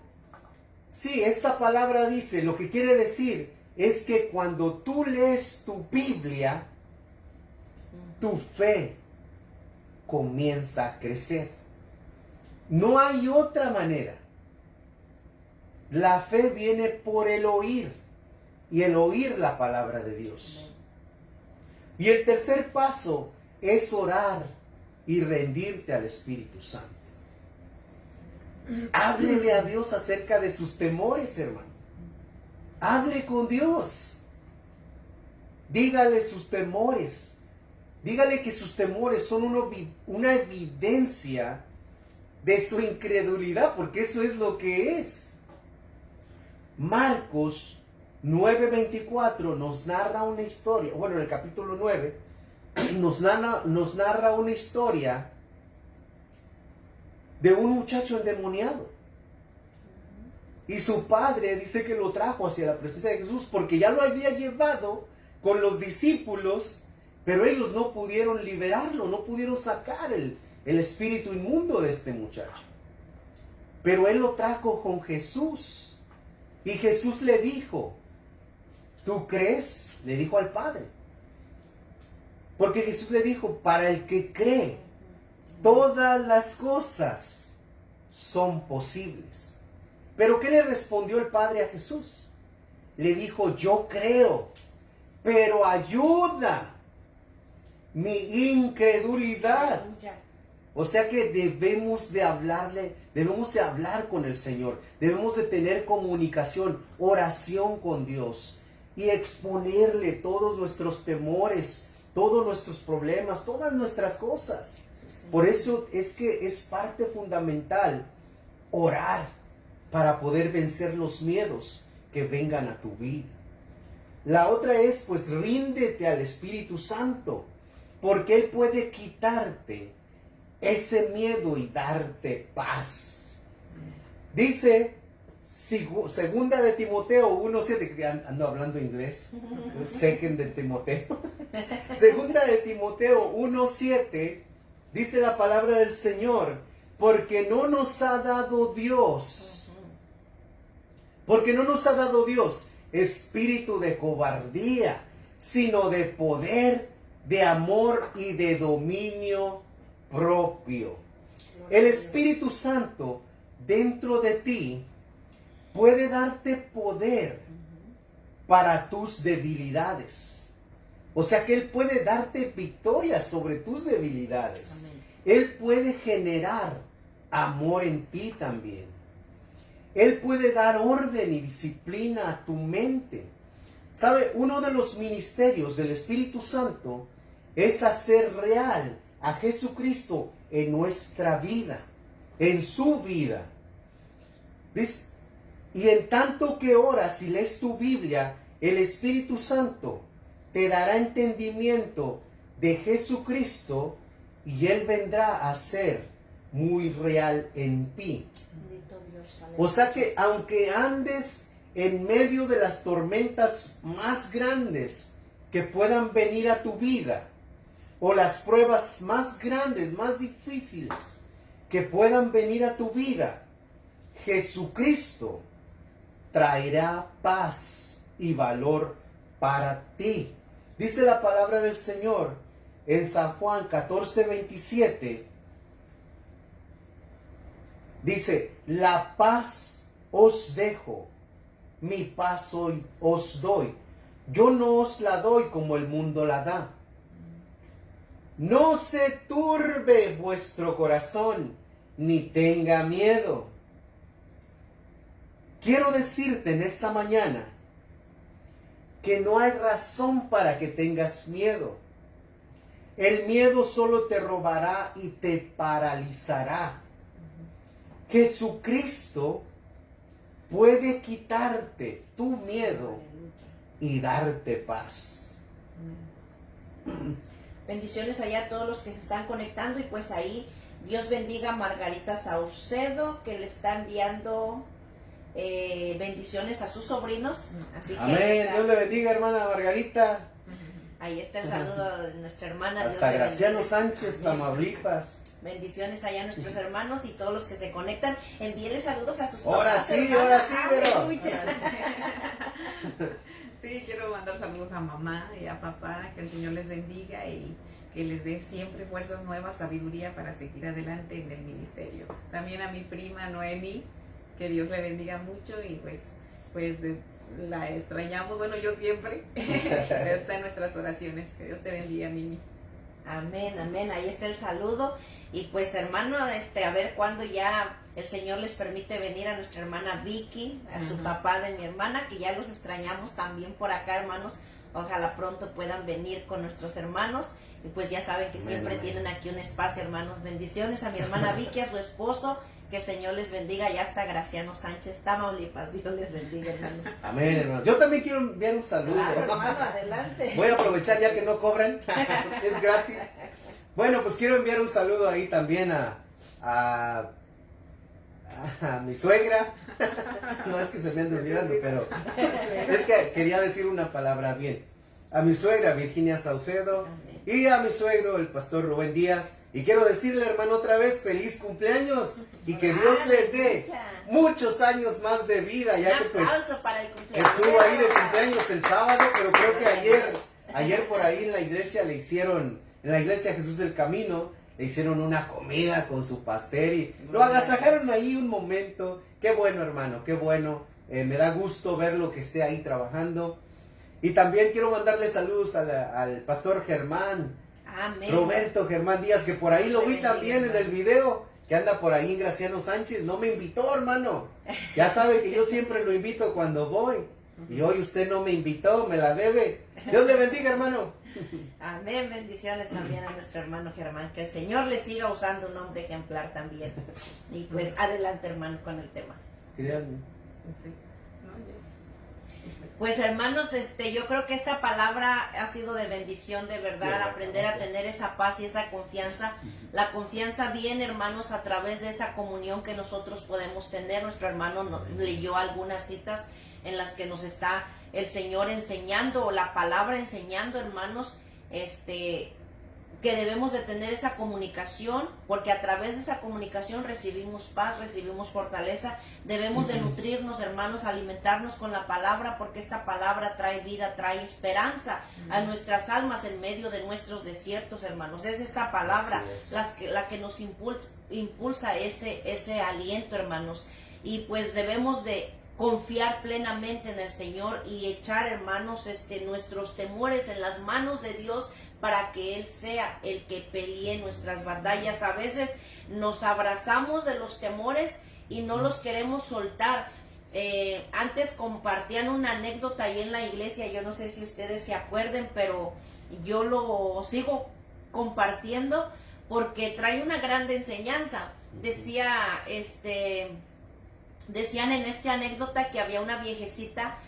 sí, esta palabra dice, lo que quiere decir es que cuando tú lees tu Biblia, tu fe comienza a crecer. No hay otra manera. La fe viene por el oír y el oír la palabra de Dios. Y el tercer paso es orar y rendirte al Espíritu Santo. Háblele a Dios acerca de sus temores, hermano. Hable con Dios. Dígale sus temores. Dígale que sus temores son una evidencia de su incredulidad, porque eso es lo que es. Marcos 9:24 nos narra una historia, bueno, en el capítulo 9 nos narra una historia de un muchacho endemoniado. Y su padre dice que lo trajo hacia la presencia de Jesús porque ya lo había llevado con los discípulos, pero ellos no pudieron liberarlo, no pudieron sacar el espíritu inmundo de este muchacho. Pero él lo trajo con Jesús. Y Jesús le dijo, ¿tú crees? Le dijo al Padre. Porque Jesús le dijo, para el que cree, todas las cosas son posibles. Pero ¿qué le respondió el Padre a Jesús? Le dijo, yo creo, pero ayuda. mi incredulidad. O sea que debemos de hablarle, debemos de hablar con el Señor, debemos de tener comunicación, oración con Dios y exponerle todos nuestros temores, todos nuestros problemas, todas nuestras cosas. Por eso es que es parte fundamental orar para poder vencer los miedos que vengan a tu vida. La otra es, pues, ríndete al Espíritu Santo, porque Él puede quitarte ese miedo y darte paz. Dice segunda de Timoteo 1:7, que ando hablando inglés, second de Timoteo. Segunda de Timoteo 1:7, dice la palabra del Señor, porque no nos ha dado Dios espíritu de cobardía, sino de poder, de amor y de dominio propio. El Espíritu Santo dentro de ti puede darte poder para tus debilidades. O sea que Él puede darte victoria sobre tus debilidades. Amén. Él puede generar amor en ti también. Él puede dar orden y disciplina a tu mente. ¿Sabe? Uno de los ministerios del Espíritu Santo es hacer real a Jesucristo en nuestra vida, en su vida. Y en tanto que oras y lees tu Biblia, el Espíritu Santo te dará entendimiento de Jesucristo y Él vendrá a ser muy real en ti. O sea que aunque andes en medio de las tormentas más grandes que puedan venir a tu vida, o las pruebas más grandes, más difíciles que puedan venir a tu vida, Jesucristo traerá paz y valor para ti. Dice la palabra del Señor en San Juan 14:27. Dice, la paz os dejo, mi paz hoy os doy. Yo no os la doy como el mundo la da. No se turbe vuestro corazón, ni tenga miedo. Quiero decirte en esta mañana que no hay razón para que tengas miedo. El miedo solo te robará y te paralizará. Jesucristo puede quitarte tu miedo y darte paz. Bendiciones allá a todos los que se están conectando y pues ahí Dios bendiga a Margarita Saucedo que le está enviando bendiciones a sus sobrinos. Así que amén. Dios le bendiga, hermana Margarita. Ahí está el saludo de nuestra hermana. Hasta Dios le Graciano bendiga. Sánchez, Tamaulipas. Bendiciones allá a nuestros hermanos y todos los que se conectan. Envíenle saludos a sus Ahora papás. sí, hermana. ahora sí, pero. Aleluya. Sí, quiero mandar saludos a mamá y a papá, que el Señor les bendiga y que les dé siempre fuerzas nuevas, sabiduría para seguir adelante en el ministerio. También a mi prima Noemi, que Dios le bendiga mucho y la extrañamos, bueno, yo siempre, pero está en nuestras oraciones. Que Dios te bendiga, Mimi. Amén, amén. Ahí está el saludo. Y pues hermano, a ver cuándo ya el Señor les permite venir a nuestra hermana Vicky, a su papá de mi hermana, que ya los extrañamos también por acá, hermanos. Ojalá pronto puedan venir con nuestros hermanos. Y pues ya saben que siempre tienen aquí un espacio, hermanos. Bendiciones a mi hermana Vicky, a su esposo. Que el Señor les bendiga. Ya está Graciano Sánchez, Tamaulipas. Dios les bendiga, hermanos. Amén, hermano. Yo también quiero enviar un saludo. Claro, hermano, adelante. Voy a aprovechar ya que no cobran. Es gratis. Bueno, pues quiero enviar un saludo ahí también a mi suegra. No es que se me esté olvidando, pero es que quería decir una palabra bien. A mi suegra Virginia Saucedo. Amén. Y a mi suegro, el pastor Rubén Díaz. Y quiero decirle, hermano, otra vez, feliz cumpleaños. Y que Dios le dé muchos años más de vida, ya que pues para el cumpleaños. estuvo ahí de cumpleaños el sábado, pero creo que ayer por ahí en la iglesia en la iglesia Jesús del Camino, le hicieron una comida con su pastel y lo agasajaron ahí un momento. Qué bueno, hermano, qué bueno. Me da gusto verlo que esté ahí trabajando. Y también quiero mandarle saludos al pastor Germán, Amén. Roberto Germán Díaz, que por ahí lo vi Amén, también en el hermano. video, que anda por ahí en Graciano Sánchez. No me invitó, hermano. Ya sabe que yo siempre lo invito cuando voy. Y hoy usted no me invitó, me la debe. Dios le bendiga, hermano. Amén, bendiciones también a nuestro hermano Germán, que el Señor le siga usando, un hombre ejemplar también. Y pues adelante, hermano, con el tema. Créanme. Pues hermanos, yo creo que esta palabra ha sido de bendición, de verdad, aprender a tener esa paz y esa confianza. La confianza viene, hermanos, a través de esa comunión que nosotros podemos tener. Nuestro hermano leyó algunas citas en las que nos está el Señor enseñando, o la palabra enseñando, hermanos, que debemos de tener esa comunicación, porque a través de esa comunicación recibimos paz, recibimos fortaleza. Debemos de nutrirnos, hermanos, alimentarnos con la palabra, porque esta palabra trae vida, trae esperanza a nuestras almas en medio de nuestros desiertos, hermanos. Es esta palabra la que nos impulsa ese aliento, hermanos. Y pues debemos de confiar plenamente en el Señor y echar, hermanos, nuestros temores en las manos de Dios, para que Él sea el que pelee nuestras batallas. A veces nos abrazamos de los temores y no los queremos soltar. Antes compartían una anécdota ahí en la iglesia, yo no sé si ustedes se acuerden, pero yo lo sigo compartiendo porque trae una gran enseñanza. Decían en esta anécdota que había una viejecita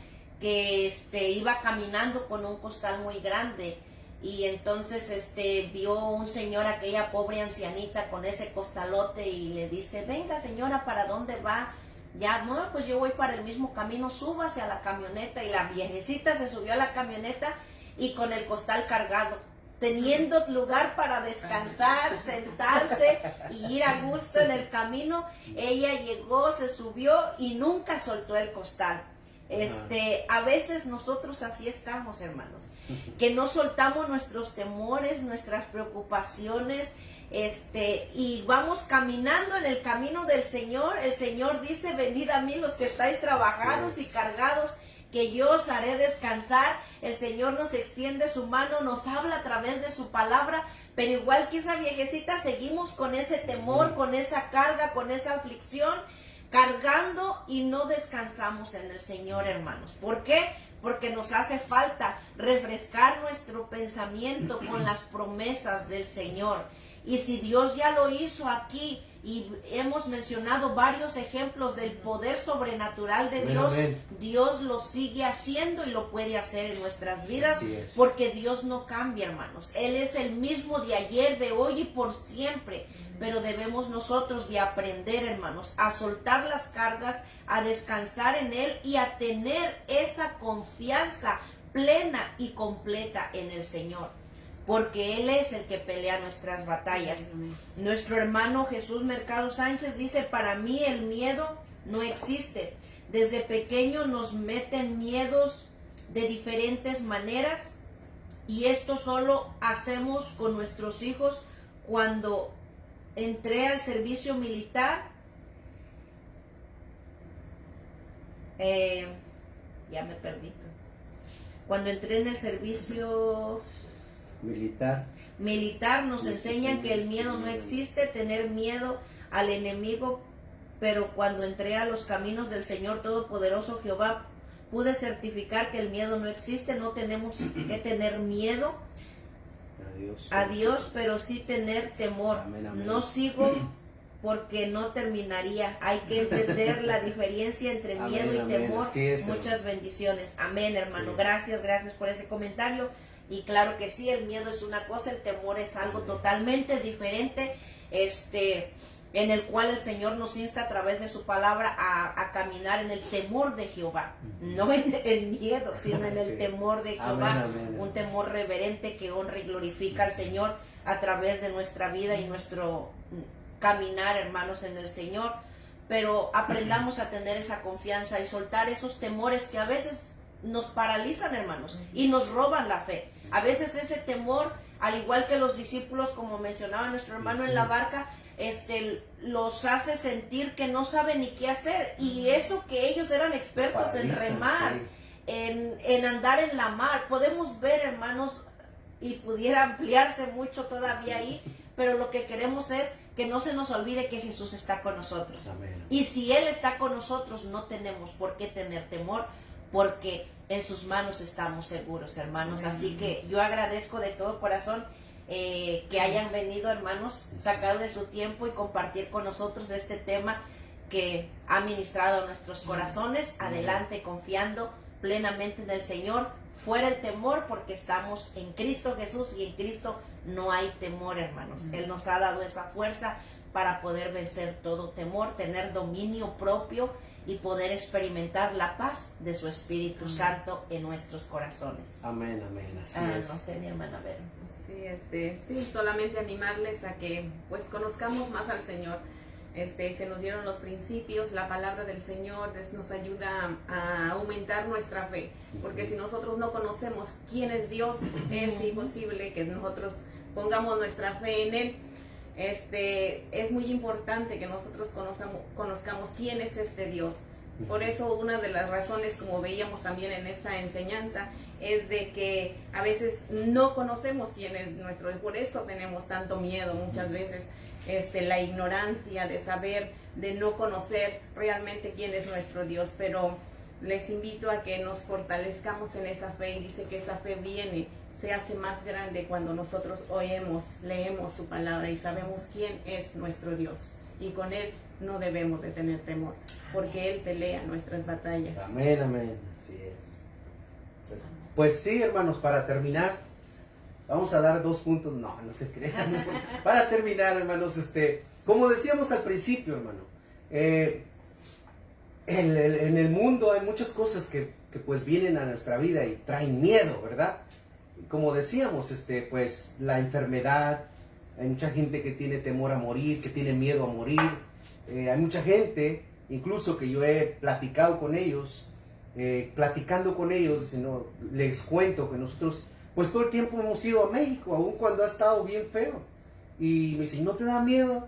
que iba caminando con un costal muy grande. Y entonces vio un señor, aquella pobre ancianita con ese costalote, y le dice: venga señora, ¿para dónde va? Ya, no, pues yo voy para el mismo camino, súbase a la camioneta. Y la viejecita se subió a la camioneta y con el costal cargado, teniendo lugar para descansar, sentarse y ir a gusto en el camino. Ella llegó, se subió y nunca soltó el costal. A veces nosotros así estamos, hermanos, que no soltamos nuestros temores, nuestras preocupaciones, y vamos caminando en el camino del Señor. El Señor dice: venid a mí los que estáis trabajados y cargados, que yo os haré descansar. El Señor nos extiende su mano, nos habla a través de su palabra, pero igual que esa viejecita, seguimos con ese temor, con esa carga, con esa aflicción, cargando, y no descansamos en el Señor, hermanos. ¿Por qué? Porque nos hace falta refrescar nuestro pensamiento con las promesas del Señor. Y si Dios ya lo hizo aquí, y hemos mencionado varios ejemplos del poder sobrenatural de Dios, Dios lo sigue haciendo y lo puede hacer en nuestras vidas, porque Dios no cambia, hermanos. Él es el mismo de ayer, de hoy y por siempre. Pero debemos nosotros de aprender, hermanos, a soltar las cargas, a descansar en Él y a tener esa confianza plena y completa en el Señor, porque Él es el que pelea nuestras batallas. Nuestro hermano Jesús Mercado Sánchez dice: para mí el miedo no existe. Desde pequeño nos meten miedos de diferentes maneras, y esto solo hacemos con nuestros hijos. Cuando entré al servicio militar, ya me perdí. Cuando entré en el servicio militar nos enseñan que el miedo no existe, tener miedo al enemigo, pero cuando entré a los caminos del Señor Todopoderoso Jehová, pude certificar que el miedo no existe. No tenemos que tener miedo a Dios, pero sí tener temor. No sigo porque no terminaría. Hay que entender la diferencia entre miedo y temor. Muchas bendiciones. Amén, hermano. Gracias por ese comentario. Y claro que sí, el miedo es una cosa, el temor es algo totalmente diferente, en el cual el Señor nos insta a través de su palabra a caminar en el temor de Jehová, no en el miedo, sino en el temor de Jehová. Un temor reverente que honra y glorifica al Señor a través de nuestra vida y nuestro caminar, hermanos, en el Señor. Pero aprendamos a tener esa confianza y soltar esos temores que a veces nos paralizan, hermanos, y nos roban la fe. A veces ese temor, al igual que los discípulos, como mencionaba nuestro hermano en la barca, los hace sentir que no saben ni qué hacer. Y eso que ellos eran expertos en remar, en andar en la mar. Podemos ver, hermanos, y pudiera ampliarse mucho todavía ahí, pero lo que queremos es que no se nos olvide que Jesús está con nosotros. Amén. Y si Él está con nosotros, no tenemos por qué tener temor, porque en sus manos estamos seguros, hermanos. Amén. Así que yo agradezco de todo corazón que hayan venido, hermanos, sacar de su tiempo y compartir con nosotros este tema que ha ministrado a nuestros corazones. Adelante, confiando plenamente en el Señor, fuera el temor, porque estamos en Cristo Jesús y en Cristo no hay temor, hermanos. Él nos ha dado esa fuerza para poder vencer todo temor, tener dominio propio y poder experimentar la paz de su Espíritu Santo en nuestros corazones. Amén, amén, así es. No sé, mi hermana Vero. Sí, solamente animarles a que pues conozcamos más al Señor. Se nos dieron los principios, la palabra del Señor nos ayuda a aumentar nuestra fe, porque si nosotros no conocemos quién es Dios, es imposible que nosotros pongamos nuestra fe en Él. Es muy importante que nosotros conozcamos quién es este Dios. Por eso una de las razones, como veíamos también en esta enseñanza, es de que a veces no conocemos quién es nuestro Dios. Por eso tenemos tanto miedo muchas veces, la ignorancia de saber, de no conocer realmente quién es nuestro Dios. Pero les invito a que nos fortalezcamos en esa fe, y dice que esa fe se hace más grande cuando nosotros leemos su palabra y sabemos quién es nuestro Dios, y con Él no debemos de tener temor, porque Él pelea nuestras batallas. Amén, amén, así es. Pues sí, hermanos, para terminar, vamos a dar 2 puntos, no se crean. Para terminar, hermanos, como decíamos al principio, hermano, en el mundo hay muchas cosas que pues vienen a nuestra vida y traen miedo, ¿verdad? Como decíamos, pues la enfermedad, hay mucha gente que tiene temor a morir, que tiene miedo a morir, hay mucha gente, incluso que yo he platicado con ellos, platicando con ellos, ¿no? Les cuento que nosotros pues todo el tiempo hemos ido a México, aun cuando ha estado bien feo, y me dicen, ¿no te da miedo?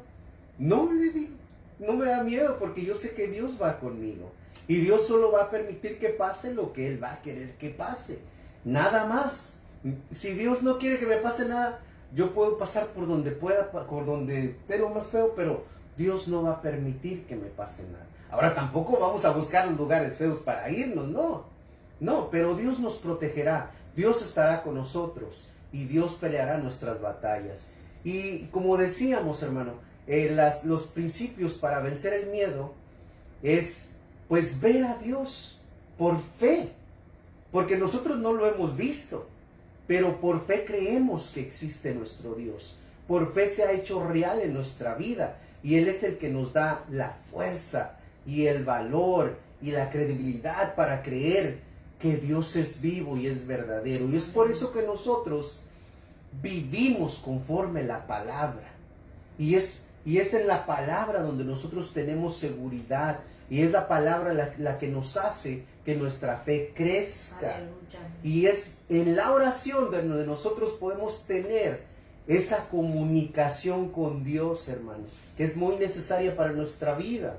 No, le digo, no me da miedo, porque yo sé que Dios va conmigo, y Dios solo va a permitir que pase lo que Él va a querer que pase, nada más. Si Dios no quiere que me pase nada, yo puedo pasar por donde pueda, por donde esté lo más feo, pero Dios no va a permitir que me pase nada. Ahora tampoco vamos a buscar los lugares feos para irnos, no, pero Dios nos protegerá, Dios estará con nosotros y Dios peleará nuestras batallas. Y como decíamos, hermano, los principios para vencer el miedo es pues ver a Dios por fe, porque nosotros no lo hemos visto, pero por fe creemos que existe nuestro Dios, por fe se ha hecho real en nuestra vida, y Él es el que nos da la fuerza y el valor y la credibilidad para creer que Dios es vivo y es verdadero. Y es por eso que nosotros vivimos conforme la palabra, y es en la palabra donde nosotros tenemos seguridad, y es la palabra la que nos hace que nuestra fe crezca. Aleluya. Y es en la oración donde nosotros podemos tener esa comunicación con Dios, hermano, que es muy necesaria para nuestra vida.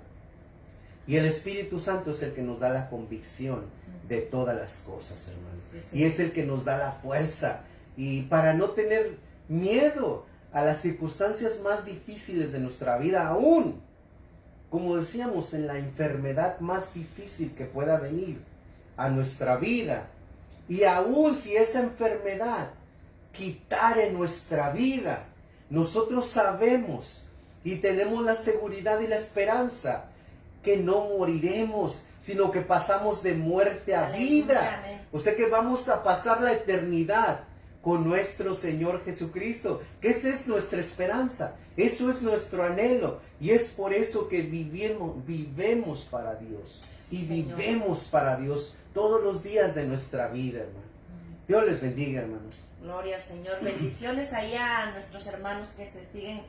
Y el Espíritu Santo es el que nos da la convicción de todas las cosas, hermano. Sí. Y es el que nos da la fuerza. Y para no tener miedo a las circunstancias más difíciles de nuestra vida, aún, como decíamos, en la enfermedad más difícil que pueda venir a nuestra vida. Y aún si esa enfermedad quitare nuestra vida, nosotros sabemos y tenemos la seguridad y la esperanza que no moriremos, sino que pasamos de muerte a vida. O sea que vamos a pasar la eternidad con nuestro Señor Jesucristo, que esa es nuestra esperanza, eso es nuestro anhelo, y es por eso que vivemos para Dios, Sí, y Señor. vivemos para Dios todos los días de nuestra vida, hermano. Dios les bendiga, hermanos. Gloria al Señor. Bendiciones ahí a nuestros hermanos que se siguen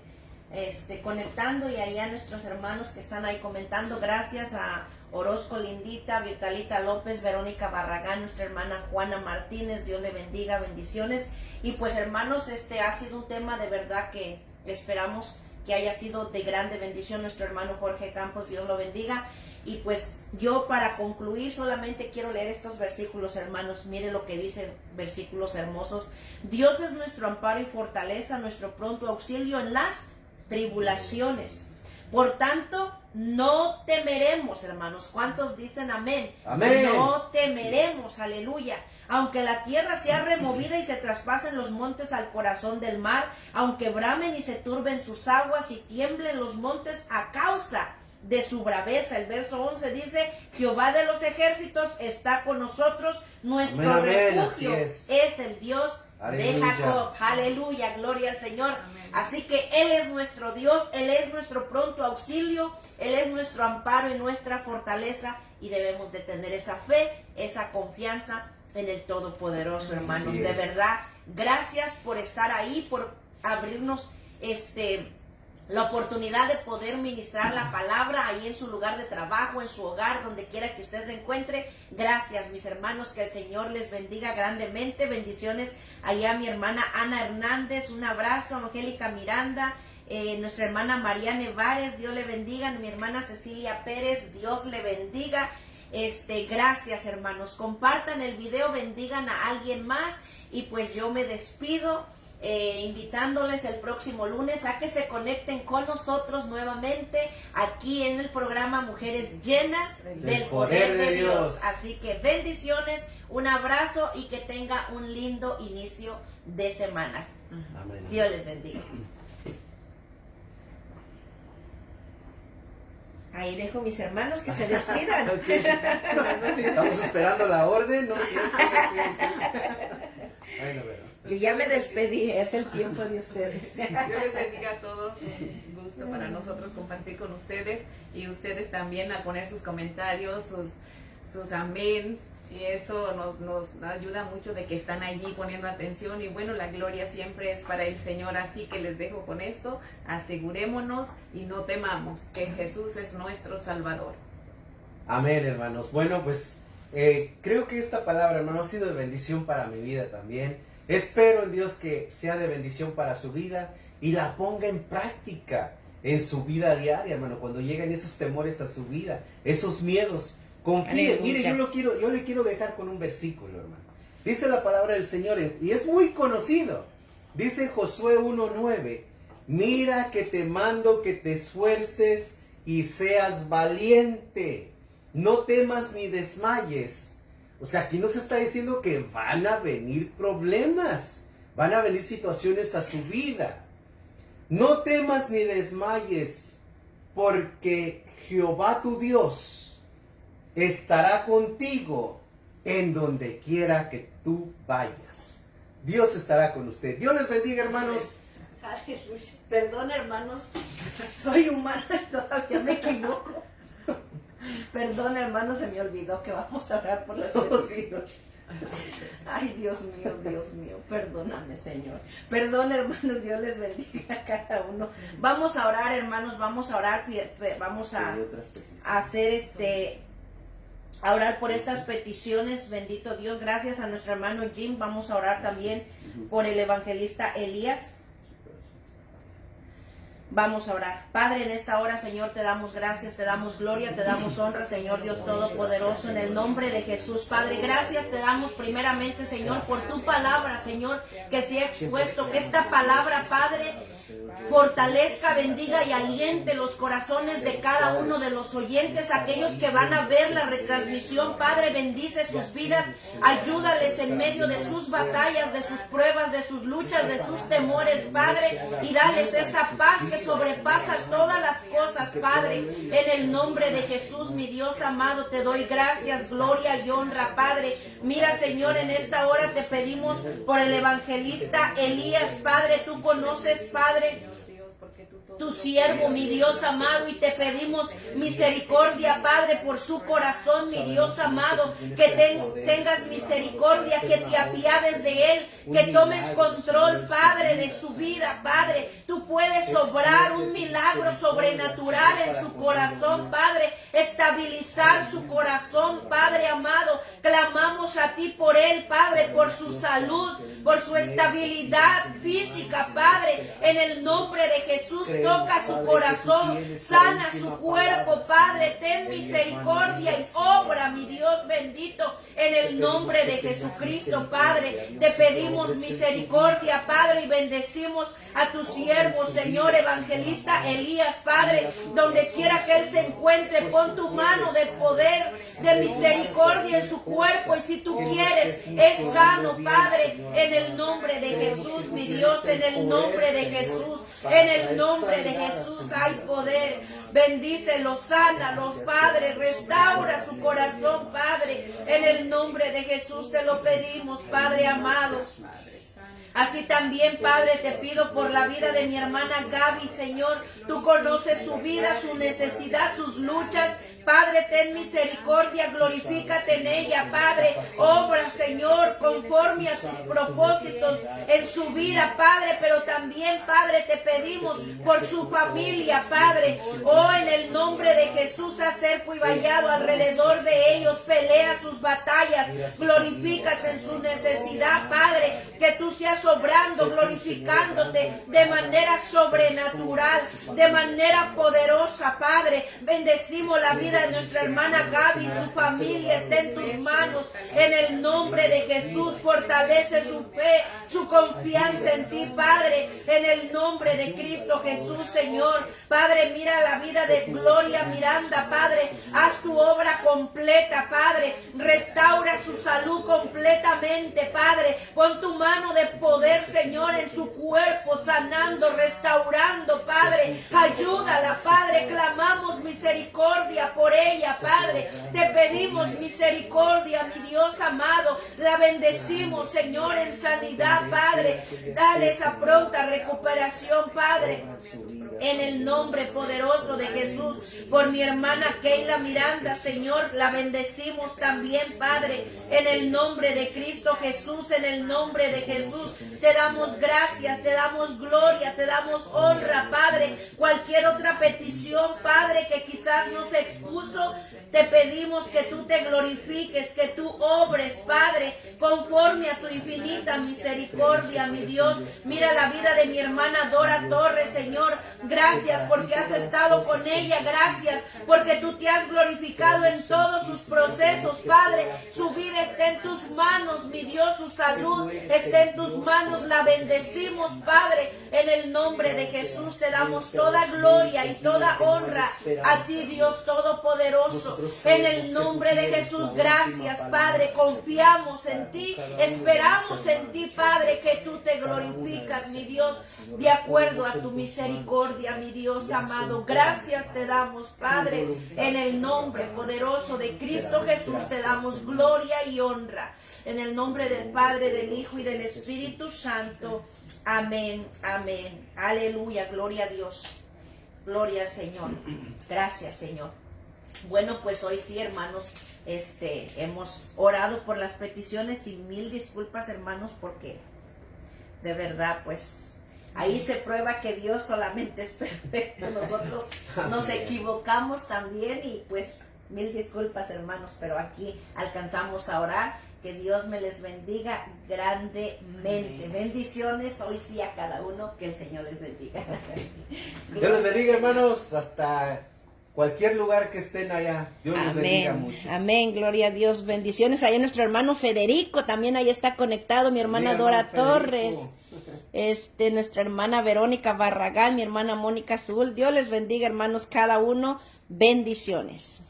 conectando, y ahí a nuestros hermanos que están ahí comentando. Gracias a Orozco Lindita, Virtalita López, Verónica Barragán, nuestra hermana Juana Martínez. Dios le bendiga, bendiciones. Y pues hermanos, ha sido un tema de verdad que esperamos que haya sido de grande bendición. Nuestro hermano Jorge Campos, Dios lo bendiga. Y pues yo para concluir solamente quiero leer estos versículos, hermanos. Mire lo que dice, versículos hermosos. Dios es nuestro amparo y fortaleza, nuestro pronto auxilio en las tribulaciones. Por tanto, no temeremos, hermanos. ¿Cuántos dicen amén? Amén. No temeremos, aleluya. Aunque la tierra sea removida y se traspasen los montes al corazón del mar, aunque bramen y se turben sus aguas y tiemblen los montes a causa de su braveza. El verso 11 dice: Jehová de los ejércitos está con nosotros, nuestro Amén, refugio amén, es el Dios de Aleluya. Jacob. Aleluya, gloria al Señor. Amén. Así que Él es nuestro Dios, Él es nuestro pronto auxilio, Él es nuestro amparo y nuestra fortaleza, y debemos de tener esa fe, esa confianza en el Todopoderoso, hermanos. Así De es. verdad, gracias por estar ahí, por abrirnos la oportunidad de poder ministrar la palabra ahí en su lugar de trabajo, en su hogar, donde quiera que usted se encuentre. Gracias, mis hermanos, que el Señor les bendiga grandemente. Bendiciones allá a mi hermana Ana Hernández, un abrazo, Angélica Miranda, nuestra hermana María Nevares, Dios le bendiga, mi hermana Cecilia Pérez, Dios le bendiga. Gracias, hermanos, compartan el video, bendigan a alguien más, y pues yo me despido, invitándoles el próximo lunes a que se conecten con nosotros nuevamente aquí en el programa Mujeres Llenas del Poder de Dios. Así que bendiciones, un abrazo y que tenga un lindo inicio de semana. Amén. Dios les bendiga. Ahí dejo mis hermanos que se despidan. Ok. Estamos esperando la orden, no siempre. Bueno, bueno. Yo ya me despedí, es el tiempo de ustedes. Dios les bendiga a todos, un gusto para nosotros compartir con ustedes, y ustedes también al poner sus comentarios, sus améns, y eso nos ayuda mucho de que están allí poniendo atención. Y bueno, la gloria siempre es para el Señor, así que les dejo con esto: asegurémonos y no temamos, que Jesús es nuestro Salvador. Amén, hermanos. Bueno, pues creo que esta palabra, hermano, ha sido de bendición para mi vida también. Espero en Dios que sea de bendición para su vida y la ponga en práctica en su vida diaria, hermano. Cuando lleguen esos temores a su vida, esos miedos, confíe. Aleluya. Mire, yo le quiero dejar con un versículo, hermano. Dice la palabra del Señor, y es muy conocido. Dice Josué 1:9: mira que te mando que te esfuerces y seas valiente. No temas ni desmayes. O sea, aquí nos está diciendo que van a venir problemas, van a venir situaciones a su vida. No temas ni desmayes, porque Jehová tu Dios estará contigo en donde quiera que tú vayas. Dios estará con usted. Dios les bendiga, hermanos. Aleluya. Perdón, hermanos, soy humana y todavía me equivoco. Perdón, hermanos, se me olvidó que vamos a orar por las peticiones. Ay, Dios mío, perdóname, Señor. Perdón, hermanos, Dios les bendiga a cada uno. Vamos a orar, hermanos, vamos a orar, vamos a hacer a orar por estas peticiones. Bendito Dios, gracias a nuestro hermano Jim. Vamos a orar también por el evangelista Elías. Vamos a orar. Padre, en esta hora, Señor, te damos gracias, te damos gloria, te damos honra, Señor Dios Todopoderoso, en el nombre de Jesús. Padre, gracias te damos primeramente, Señor, por tu palabra, Señor, que se ha expuesto, que esta palabra, Padre, fortalezca, bendiga y aliente los corazones de cada uno de los oyentes, aquellos que van a ver la retransmisión. Padre, bendice sus vidas, ayúdales en medio de sus batallas, de sus pruebas, de sus luchas, de sus temores, Padre, y dales esa paz que sobrepasa todas las cosas, Padre. En el nombre de Jesús, mi Dios amado, te doy gracias, gloria y honra, Padre. Mira, Señor, en esta hora te pedimos por el evangelista Elías, Padre. Tú conoces, Padre, tu siervo, mi Dios amado, y te pedimos misericordia, Padre, por su corazón, mi Dios amado, que tengas misericordia, que te apiades de él, que tomes control, Padre, de su vida, Padre. Tú puedes puedes obrar un milagro sobrenatural en su corazón, Padre, estabilizar su corazón, Padre amado. Clamamos a ti por él, Padre, por su salud, por su estabilidad física, Padre. En el nombre de Jesús, toca su corazón, sana su cuerpo, Padre. Ten misericordia y obra, mi Dios bendito, en el nombre de Jesucristo, Padre. Te pedimos misericordia, Padre, y bendecimos a tu siervo, Señor evangelista Elías, Padre. Donde quiera que él se encuentre, pon tu mano de poder, de misericordia en su cuerpo, y si tú quieres, es sano, Padre, en el nombre de Jesús, mi Dios, en el nombre de Jesús, en el nombre de Jesús hay poder. Bendícelo, sánalo, Padre, restaura su corazón, Padre, en el nombre de Jesús te lo pedimos, Padre amado. Así también, Padre, te pido por la vida de mi hermana Gaby, Señor. Tú conoces su vida, su necesidad, sus luchas. Padre, ten misericordia, glorifícate en ella, Padre. Obra, Señor, conforme a tus propósitos en su vida, Padre. Pero también, Padre, te pedimos por su familia, Padre. Oh, en el nombre de Jesús, acerco y vallado alrededor de ellos. Pelea sus batallas. Glorifícate en su necesidad, Padre. Que tú seas obrando, glorificándote de manera sobrenatural, de manera poderosa, Padre. Bendecimos la vida de nuestra hermana Gaby, su familia está en tus manos, en el nombre de Jesús. Fortalece su fe, su confianza en ti, Padre, en el nombre de Cristo Jesús, Señor. Padre, mira la vida de Gloria Miranda, Padre, haz tu obra completa, Padre, restaura su salud completamente, Padre. Pon tu mano de poder, Señor, en su cuerpo, sanando, restaurando, Padre. Ayúdala, Padre, clamamos misericordia por ella, Padre. Te pedimos misericordia, mi Dios amado. La bendecimos, Señor, en sanidad, Padre. Dale esa pronta recuperación, Padre, en el nombre poderoso de Jesús. Por mi hermana Keila Miranda, Señor, la bendecimos también, Padre, en el nombre de Cristo Jesús, en el nombre de Jesús. Te damos gracias, te damos gloria, te damos honra, Padre. Cualquier otra petición, Padre, que quizás nos expuso, te pedimos que tú te glorifiques, que tú obres, Padre, conforme a tu infinita misericordia, mi Dios. Mira la vida de mi hermana Dora Torres, Señor. Gracias porque has estado con ella. Gracias porque tú te has glorificado en todos sus procesos, Padre. Su vida está en tus manos, mi Dios. Su salud está en tus manos. La bendecimos, Padre. En el nombre de Jesús te damos toda gloria y toda honra a ti, Dios Todopoderoso. En el nombre de Jesús, gracias, Padre. Confiamos en ti, esperamos en ti, Padre, que tú te glorificas, mi Dios, de acuerdo a tu misericordia, mi Dios amado. Gracias te damos, Padre, en el nombre poderoso de Cristo Jesús te damos gloria y honra. En el nombre del Padre, del Hijo y del Espíritu Santo. Amén, amén. Aleluya, gloria a Dios. Gloria al Señor. Gracias, Señor. Bueno, pues hoy sí, hermanos, hemos orado por las peticiones y mil disculpas, hermanos, porque de verdad, pues, ahí se prueba que Dios solamente es perfecto. Nosotros nos equivocamos también y pues mil disculpas, hermanos, pero aquí alcanzamos a orar. Que Dios me les bendiga grandemente. Bendiciones hoy sí a cada uno. Que el Señor les bendiga. Dios les bendiga, hermanos, hasta cualquier lugar que estén allá. Dios les bendiga mucho. Amén, gloria a Dios. Bendiciones. Ahí nuestro hermano Federico, también ahí está conectado. Mi hermana Dora Torres. Nuestra hermana Verónica Barragán, mi hermana Mónica Azul. Dios les bendiga, hermanos, cada uno. Bendiciones.